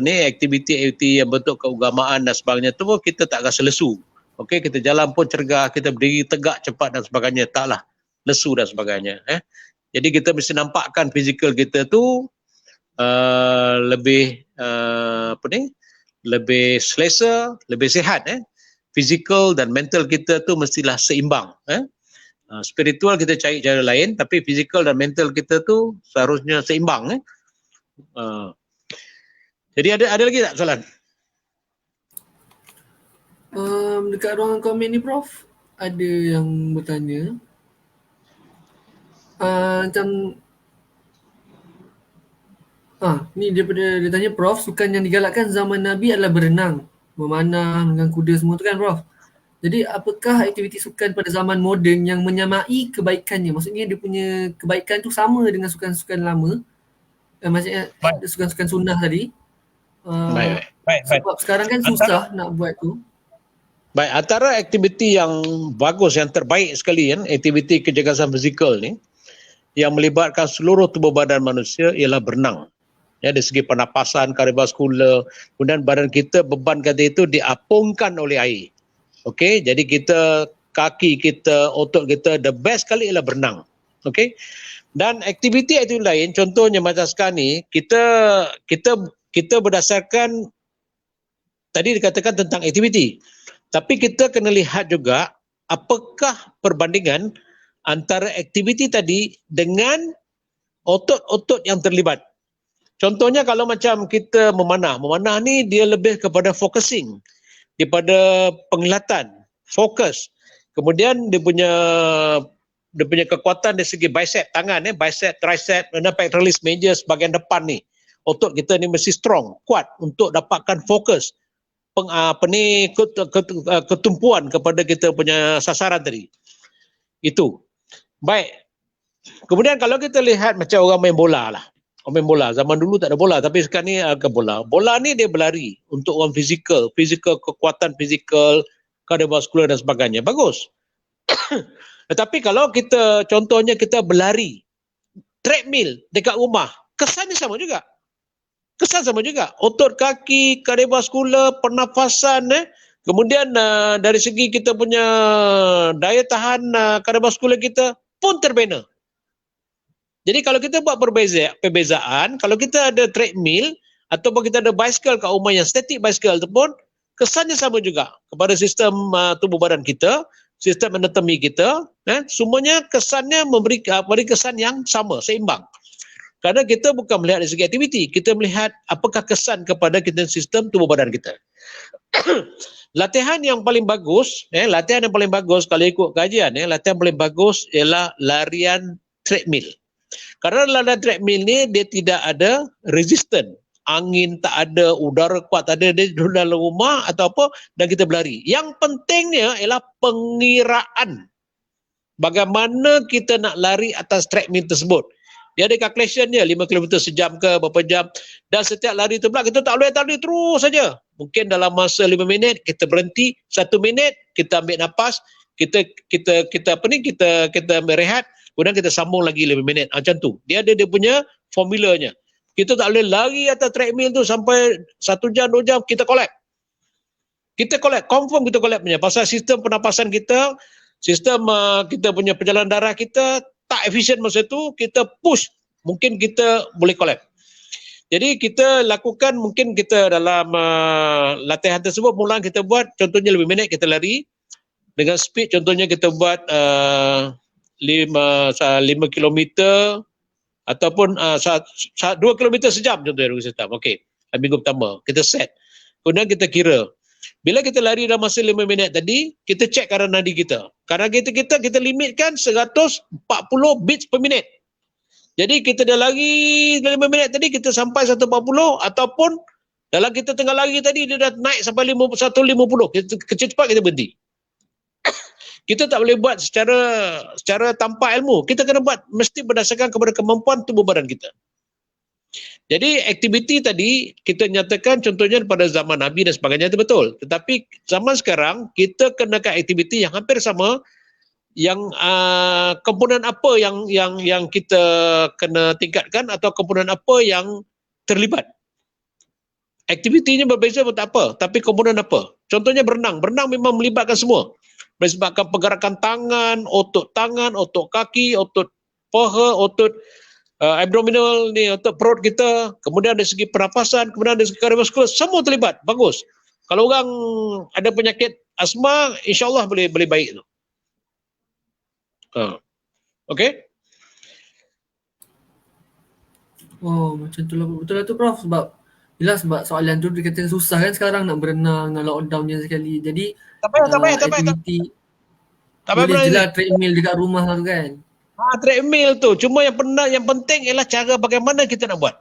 aktiviti yang bentuk keagamaan dan sebagainya tu kita tak rasa lesu. Okey, kita jalan pun cergah, kita berdiri tegak cepat dan sebagainya, taklah lesu dan sebagainya. Jadi kita mesti nampakkan fizikal kita tu lebih lebih selesa, lebih sihat. Fizikal dan mental kita tu mestilah seimbang. Spiritual kita cari cara lain, tapi fizikal dan mental kita tu seharusnya seimbang. Jadi ada lagi tak soalan? Dekat ruangan komen ni Prof, ada yang bertanya macam ni dia tanya Prof, sukan yang digalakkan zaman Nabi adalah berenang, memanah, dengan kuda semua tu kan Prof. Jadi apakah aktiviti sukan pada zaman moden yang menyamai kebaikannya? Maksudnya dia punya kebaikan tu sama dengan sukan-sukan lama, maksudnya sukan-sukan sunnah tadi. Baik. Sebab sekarang kan susah nak buat tu. Baik, antara aktiviti yang bagus, yang terbaik sekali aktiviti kecergasan fizikal ni yang melibatkan seluruh tubuh badan manusia ialah berenang. Dari segi pernafasan, kardiovaskular, kemudian badan kita, beban kata itu diapungkan oleh air. Okey, jadi kita, kaki kita, otot kita, the best sekali ialah berenang. Okey. Dan aktiviti lain, contohnya macam sekarang ni, kita berdasarkan tadi dikatakan tentang aktiviti. Tapi kita kena lihat juga apakah perbandingan antara aktiviti tadi dengan otot-otot yang terlibat. Contohnya kalau macam kita memanah ni dia lebih kepada focusing. daripada penglihatan, fokus. Kemudian dia punya kekuatan dari segi bicep tangan, bicep, tricep, pectoralis major bahagian depan ni. Otot kita ni mesti strong, kuat untuk dapatkan fokus. Ketumpuan kepada kita punya sasaran tadi. Itu. Baik. Kemudian kalau kita lihat macam orang main bola lah. Orang main bola. Zaman dulu tak ada bola, tapi sekarang ni ada bola. Bola ni dia berlari untuk orang fizikal, kekuatan fizikal, kardiovaskular dan sebagainya. Bagus. Tetapi kalau kita, contohnya kita berlari, treadmill dekat rumah, kesannya sama juga. Kesan sama juga. Otot kaki, kardiovaskular, pernafasan, kemudian dari segi kita punya daya tahan kardiovaskular kita pun terbina. Jadi kalau kita buat perbezaan, kalau kita ada treadmill ataupun kita ada bicycle kat rumah yang static bicycle tu pun kesannya sama juga kepada sistem tubuh badan kita, sistem anatomi kita, semuanya kesannya memberi kesan yang sama, seimbang. Kerana kita bukan melihat dari segi aktiviti, kita melihat apakah kesan kepada kita sistem tubuh badan kita. Latihan yang paling bagus kalau ikut kajian, latihan paling bagus ialah larian treadmill. Kerana larian treadmill ni dia tidak ada resisten. Angin tak ada, udara kuat tak ada, dia duduk dalam rumah atau apa dan kita berlari. Yang pentingnya ialah pengiraan. Bagaimana kita nak lari atas treadmill tersebut. Dia ada calculation dia, 5 km sejam ke berapa jam. Dan setiap lari tu pula kita tak boleh lari terus saja. Mungkin dalam masa 5 minit kita berhenti, 1 minit kita ambil nafas, kita ambil rehat, kemudian kita sambung lagi 5 minit. Macam tu. Dia ada dia punya formulanya. Kita tak boleh lari atas treadmill tu sampai 1 jam, 2 jam, kita collapse. Confirm kita collapse punya. Pasal sistem pernafasan kita, sistem kita punya perjalanan darah kita tak efisien masa tu, kita push, mungkin kita boleh collapse. Jadi kita lakukan, mungkin kita dalam latihan tersebut, mula kita buat, contohnya 5 minit kita lari, dengan speed contohnya kita buat 5 km, ataupun 2 km sejam contohnya, okey, minggu pertama, kita set. Kemudian kita kira, bila kita lari dalam masa 5 minit tadi, kita cek kadar nadi kita. Kadar kita limitkan 140 beats per minit. Jadi kita dah lari 5 minit tadi, kita sampai 140, ataupun dalam kita tengah lari tadi, dia dah naik sampai 150. Kecil cepat kita berhenti. Kita tak boleh buat secara tanpa ilmu. Kita kena buat mesti berdasarkan kepada kemampuan tubuh badan kita. Jadi aktiviti tadi kita nyatakan contohnya pada zaman Nabi dan sebagainya itu betul. Tetapi zaman sekarang kita kenakan aktiviti yang hampir sama, yang komponen apa yang kita kena tingkatkan atau komponen apa yang terlibat. Aktivitinya berbeza pun tak apa, tapi komponen apa? Contohnya berenang. Berenang memang melibatkan semua. Menyebabkan pergerakan tangan, otot kaki, otot paha, otot abdominal ni, otot perut kita, kemudian dari segi pernafasan, kemudian dari segi kardiovaskular, semua terlibat. Bagus. Kalau orang ada penyakit asma, insya-Allah boleh baik tu. Okey? Oh, macam tu lah. Betul lah tu Prof. Sebab soalan tu dia kata susah kan sekarang nak berenang dengan lockdown je sekali. Jadi tak payah. Boleh je lah treadmill dekat rumah tu kan. Treadmill tu. Cuma yang penting ialah cara bagaimana kita nak buat.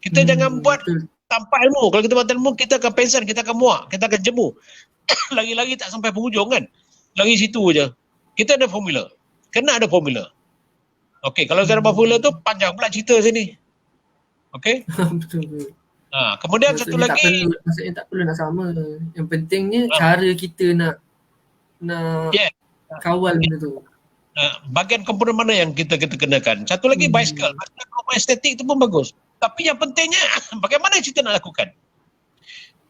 Kita jangan buat tanpa ilmu. Kalau kita buat ilmu, kita akan pengsan, kita akan muak, kita akan jemu. Lagi-lagi tak sampai penghujung kan. Lagi situ je. Kita ada formula. Kena ada formula. Okey, kalau saya dapat formula tu, panjang pula cerita sini. Okey? Betul. Kemudian maksudnya satu lagi. Maksudnya tak perlu nak sama. Yang pentingnya cara kita nak kawal benda tu. Bahagian komponen mana yang kita kenakan. Satu lagi bicycle. Bicycle estetik tu pun bagus. Tapi yang pentingnya bagaimana kita nak lakukan.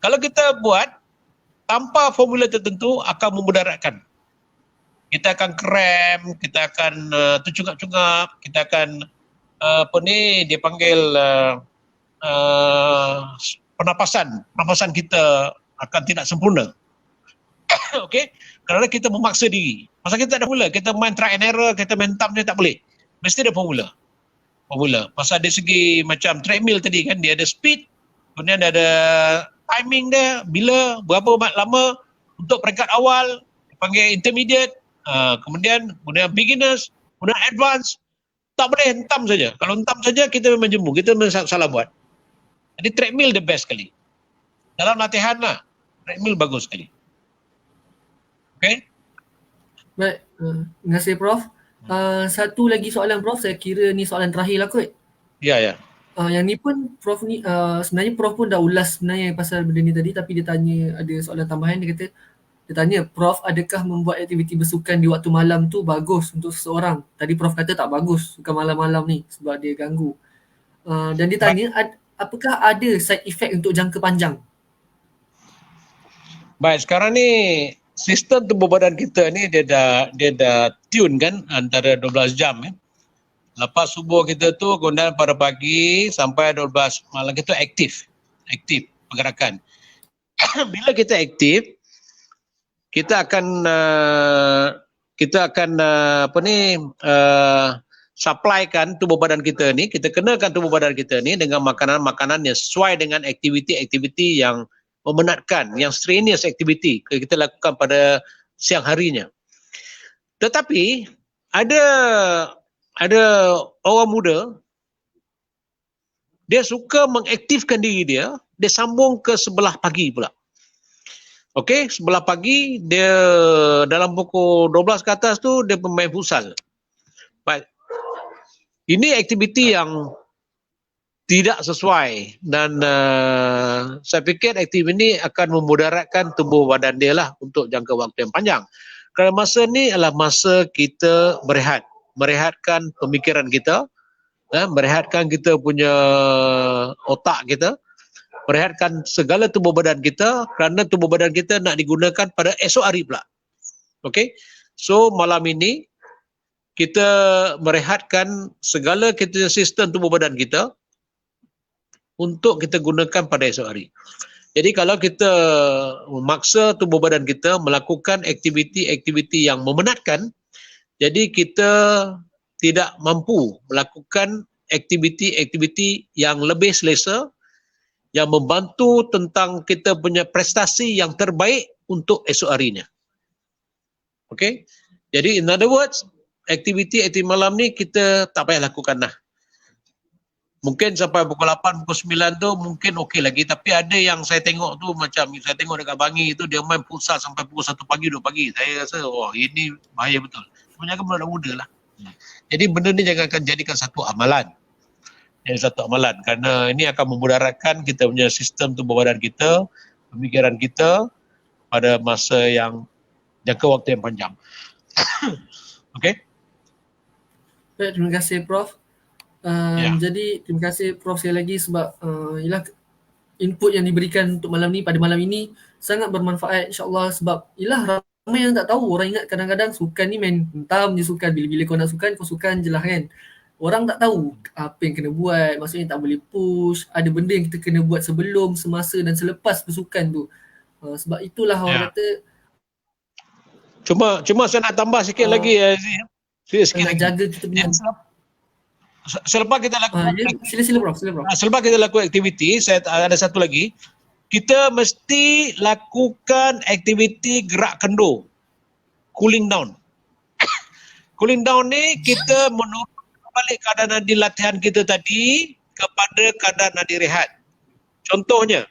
Kalau kita buat tanpa formula tertentu akan memudaratkan. Kita akan krem, kita akan tercungap-cungap, kita akan dia panggil pernafasan kita akan tidak sempurna. Okey, kerana kita memaksa diri. Pasal kita tak ada formula, kita main try and error, kita main tam je tak boleh. Mesti ada formula. Pasal dari segi macam treadmill tadi kan, dia ada speed, kemudian dia ada timing dia, bila, berapa lama untuk peringkat awal, panggil intermediate, kemudian beginners, kemudian advanced. Tak boleh hentam saja. Kalau hentam saja, kita memang jemu, kita memang salah buat. Jadi treadmill the best sekali. Dalam latihan lah, treadmill bagus sekali. Okay? Baik, terima kasih Prof. Satu lagi soalan Prof, saya kira ni soalan terakhir lah kot. Ya. Yang ni pun Prof ni, sebenarnya Prof pun dah ulas sebenarnya pasal benda ni tadi, tapi dia tanya, ada soalan tambahan, dia tanya, Prof adakah membuat aktiviti bersukan di waktu malam tu bagus untuk seseorang? Tadi Prof kata tak bagus sukan malam-malam ni sebab dia ganggu. Dan dia tanya, apakah ada side effect untuk jangka panjang? Baik, sekarang ni sistem tubuh badan kita ni dia dah tune kan antara 12 jam Lepas subuh kita tu kemudian pada pagi sampai 12 malam kita aktif pergerakan. Bila kita aktif, kita akan supplykan tubuh badan kita ni, kita kenakan tubuh badan kita ni dengan makanan-makanan yang sesuai dengan aktiviti-aktiviti yang memenatkan, yang strenuous activity kita lakukan pada siang harinya. Tetapi ada orang muda, dia suka mengaktifkan diri dia sambung ke sebelah pagi pula. Okey, sebelah pagi dia dalam pukul 12 ke atas tu dia bermain futsal. Baik. Ini aktiviti yang tidak sesuai dan saya fikir aktiviti ini akan memudaratkan tubuh badan dia lah untuk jangka waktu yang panjang. Kerana masa ni adalah masa kita merehatkan pemikiran kita, merehatkan kita punya otak kita, merehatkan segala tubuh badan kita kerana tubuh badan kita nak digunakan pada esok hari pula. Okey. So malam ini kita merehatkan segala sistem tubuh badan kita untuk kita gunakan pada esok hari. Jadi kalau kita memaksa tubuh badan kita melakukan aktiviti-aktiviti yang memenatkan, jadi kita tidak mampu melakukan aktiviti-aktiviti yang lebih selesa, yang membantu tentang kita punya prestasi yang terbaik untuk esok harinya. Okey? Jadi in other words, aktiviti malam ni kita tak payah lakukan lah. Mungkin sampai pukul 8, pukul 9 tu mungkin okey lagi. Tapi ada yang saya tengok tu macam, saya tengok dekat Bangi tu dia main futsal sampai pukul 1 pagi, 2 pagi. Saya rasa, ini bahaya betul. Sebenarnya kan budak muda lah. Jadi benda ni jangan akan jadikan satu amalan. Kerana ini akan memudaratkan kita punya sistem tubuh badan kita, pemikiran kita pada masa yang jangka waktu yang panjang. Okey? Baik, terima kasih Prof. Jadi terima kasih Prof sekali lagi sebab ialah input yang diberikan untuk malam ni, pada malam ini sangat bermanfaat insya-Allah, sebab ialah ramai yang tak tahu. Orang ingat kadang-kadang sukan ni main hentam je sukan, bila-bila kau nak sukan, kau sukan je lah kan. Orang tak tahu apa yang kena buat, maksudnya tak boleh push, ada benda yang kita kena buat sebelum, semasa dan selepas bersukan tu. Sebab itulah orang kata, Cuma saya nak tambah sikit lagi sikit lagi. Jaga kita punya. Selepas kita lakukan sila Prof. Selepas kita lakukan aktiviti, saya ada satu lagi. Kita mesti lakukan aktiviti gerak kendur. Cooling down. Cooling down ni kita menurunkan balik keadaan nadi latihan kita tadi kepada keadaan nadi rehat. Contohnya,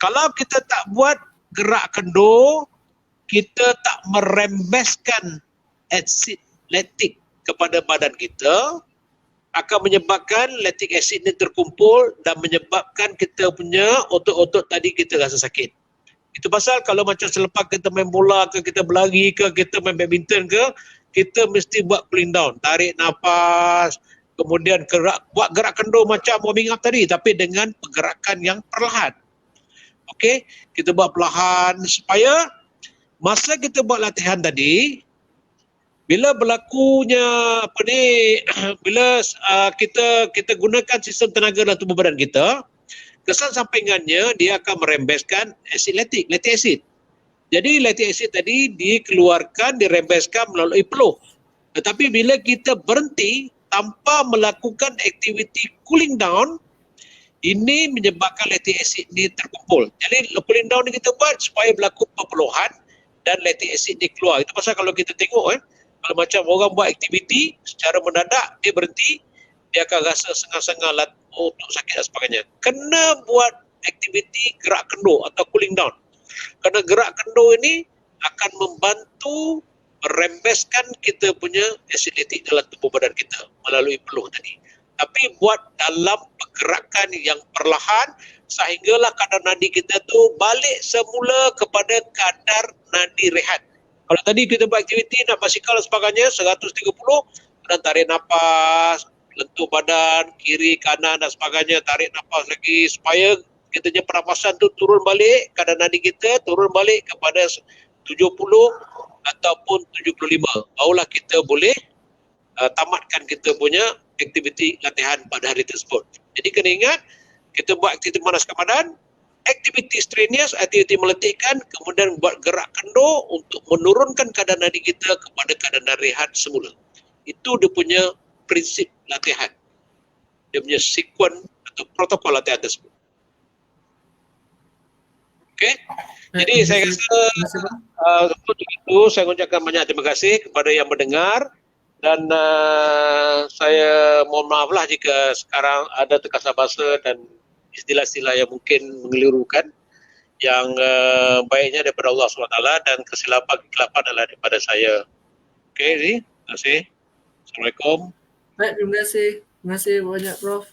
kalau kita tak buat gerak kendur, kita tak merembeskan aksid laktik kepada badan kita, akan menyebabkan laktik acid ni terkumpul dan menyebabkan kita punya otot-otot tadi kita rasa sakit. Itu pasal kalau macam selepas kita main bola ke, kita berlari ke, kita main badminton ke, kita mesti buat cooling down, tarik nafas, kemudian buat gerak kendur macam warming up tadi, tapi dengan pergerakan yang perlahan. Okey, kita buat perlahan supaya masa kita buat latihan tadi, bila berlakunya bila kita gunakan sistem tenaga dalam tubuh badan kita, kesan sampingannya dia akan merembeskan laktik acid. Jadi laktik acid tadi dikeluarkan, dirembeskan melalui peluh. Tetapi bila kita berhenti tanpa melakukan aktiviti cooling down, Ini menyebabkan lactic acid ni terkumpul. Jadi cooling down ni kita buat supaya berlaku perpuluhan dan lactic acid ni keluar. Itu pasal kalau kita tengok kalau macam orang buat aktiviti secara mendadak dia berhenti, dia akan rasa sengah-sengah untuk sakit dan sebagainya. Kena buat aktiviti gerak kendur atau cooling down. Kerana gerak kendur ini akan membantu merembeskan kita punya acid lactic dalam tubuh badan kita melalui peluh tadi. Tapi buat dalam pergerakan yang perlahan sehinggalah kadar nadi kita tu balik semula kepada kadar nadi rehat. Kalau tadi kita buat aktiviti nak basikal dan sebagainya 130 dan tarik nafas, lentur badan kiri kanan dan sebagainya, tarik nafas lagi supaya kita punya pernafasan tu turun balik, kadar nadi kita turun balik kepada 70 ataupun 75. Barulah kita boleh tamatkan kita punya aktiviti latihan pada hari tersebut. Jadi kena ingat, kita buat aktiviti memanaskan badan, aktiviti strenuous, aktiviti meletihkan, kemudian buat gerak kendur untuk menurunkan kadar nadi kita kepada kadar nadi rehat semula. Itu dia punya prinsip latihan. Dia punya sekuen atau protokol latihan tersebut. Okey. Jadi saya rasa untuk itu saya mengucapkan banyak terima kasih kepada yang mendengar. Dan saya mohon maaflah jika sekarang ada terkasar bahasa dan istilah-istilah yang mungkin mengelirukan. Yang baiknya daripada Allah SWT dan kesilapan adalah daripada saya. Okey, terima kasih. Assalamualaikum. Baik, terima kasih. Terima kasih banyak Prof.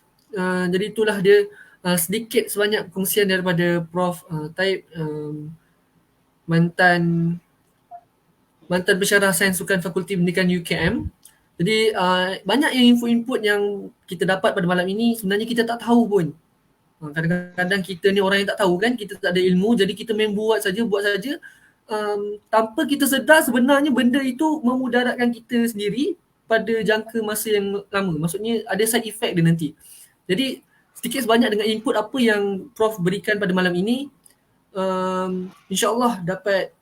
Jadi itulah dia sedikit sebanyak kongsian daripada Prof. Taib, mantan pensyarah sains sukan Fakulti Pendidikan UKM. Jadi banyak yang info-input yang kita dapat pada malam ini sebenarnya kita tak tahu pun. Kadang-kadang kita ni orang yang tak tahu kan, kita tak ada ilmu, jadi kita main buat saja tanpa kita sedar sebenarnya benda itu memudaratkan kita sendiri pada jangka masa yang lama. Maksudnya ada side effect dia nanti. Jadi sedikit sebanyak dengan input apa yang Prof berikan pada malam ini, insyaAllah dapat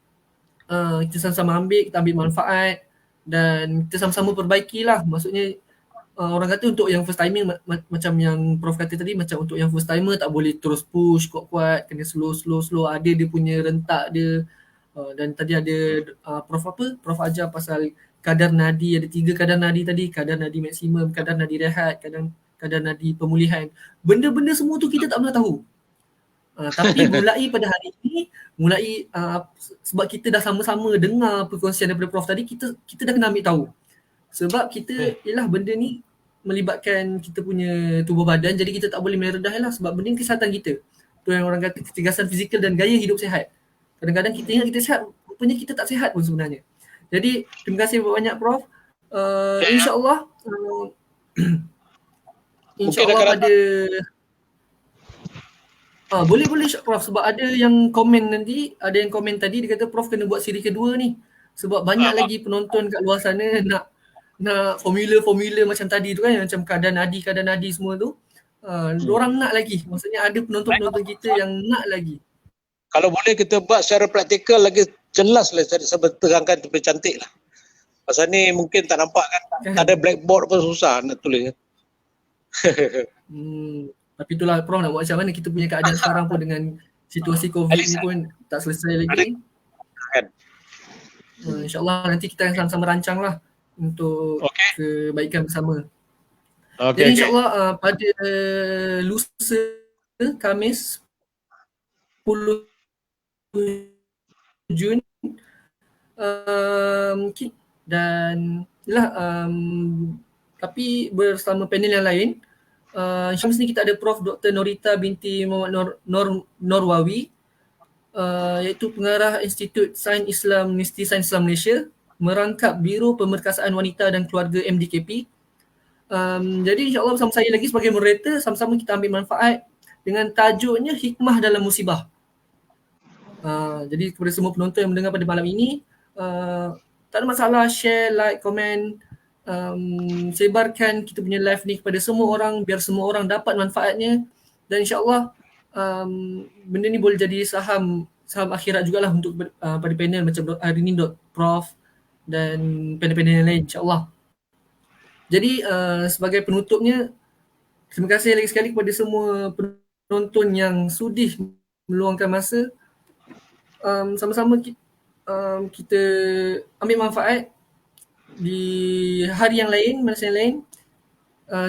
kita sama-sama kita ambil manfaat dan kita sama-sama perbaikilah. Maksudnya orang kata untuk yang first timer macam yang Prof kata tadi, macam untuk yang first timer tak boleh terus push kuat-kuat, kena slow, ada dia punya rentak dia. Dan tadi ada Prof ajar pasal kadar nadi, ada 3 kadar nadi tadi, kadar nadi maksimum, kadar nadi rehat, kadar nadi pemulihan. Benda-benda semua tu kita tak pernah tahu. Tapi mulai pada hari ini, sebab kita dah sama-sama dengar perkongsian daripada Prof tadi, kita dah kena ambil tahu. Sebab kita, ialah benda ni melibatkan kita punya tubuh badan, jadi kita tak boleh meredah lah sebab benda ni kesihatan kita. Tu yang orang kata kecergasan fizikal dan gaya hidup sihat. Kadang-kadang kita ingat kita sihat, rupanya kita tak sihat pun sebenarnya. Jadi terima kasih banyak Prof. InsyaAllah InsyaAllah pada boleh Prof, sebab ada yang komen tadi, dia kata Prof kena buat siri kedua ni sebab banyak lagi penonton kat luar sana nak formula macam tadi tu kan, macam kadar nadi semua tu. Diorang nak lagi, maksudnya ada penonton kita yang nak lagi. Kalau boleh kita buat secara praktikal lagi jelas lah, saya terangkan lebih cantik lah. Pasal ni mungkin tak nampak kan, ada blackboard pun susah nak tulis. Tapi itulah Prof, nak buat macam mana, kita punya keadaan sekarang pun dengan situasi COVID ni pun tak selesai lagi. InsyaAllah nanti kita akan sama-sama rancang lah untuk kebaikan bersama. Jadi insyaAllah pada lusa Khamis 10 Jun dan tapi bersama panel yang lain, insyaAllah sini kita ada Prof Dr. Norita binti Muhammad Norwawi, iaitu pengarah Institut Sains Islam Universiti Sains Islam Malaysia, merangkap Biro Pemerkasaan Wanita dan Keluarga MDKP. Jadi insyaAllah bersama saya lagi sebagai moderator, sama-sama kita ambil manfaat dengan tajuknya hikmah dalam musibah. Jadi kepada semua penonton yang mendengar pada malam ini, tak ada masalah, share, like, komen, sebarkan kita punya live ni kepada semua orang biar semua orang dapat manfaatnya, dan insyaAllah benda ni boleh jadi saham akhirat jugalah untuk pada panel macam hari ni Prof dan panel-panel yang lain insyaAllah. Jadi sebagai penutupnya, Terima kasih lagi sekali kepada semua penonton yang sudi meluangkan masa. Sama-sama kita ambil manfaat di hari yang lain, masa yang lain.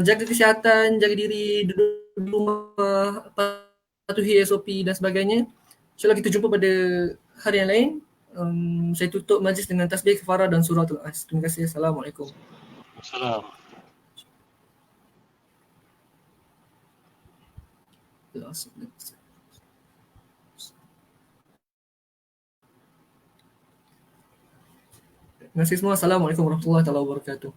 Jaga kesihatan, jaga diri, duduk di rumah, patuhi SOP dan sebagainya. InsyaAllah kita jumpa pada hari yang lain. Saya tutup majlis dengan tasbih kafarah dan suratul As. Terima kasih. Assalamualaikum. Assalamualaikum. Terima kasih semua. Assalamualaikum warahmatullahi wabarakatuh.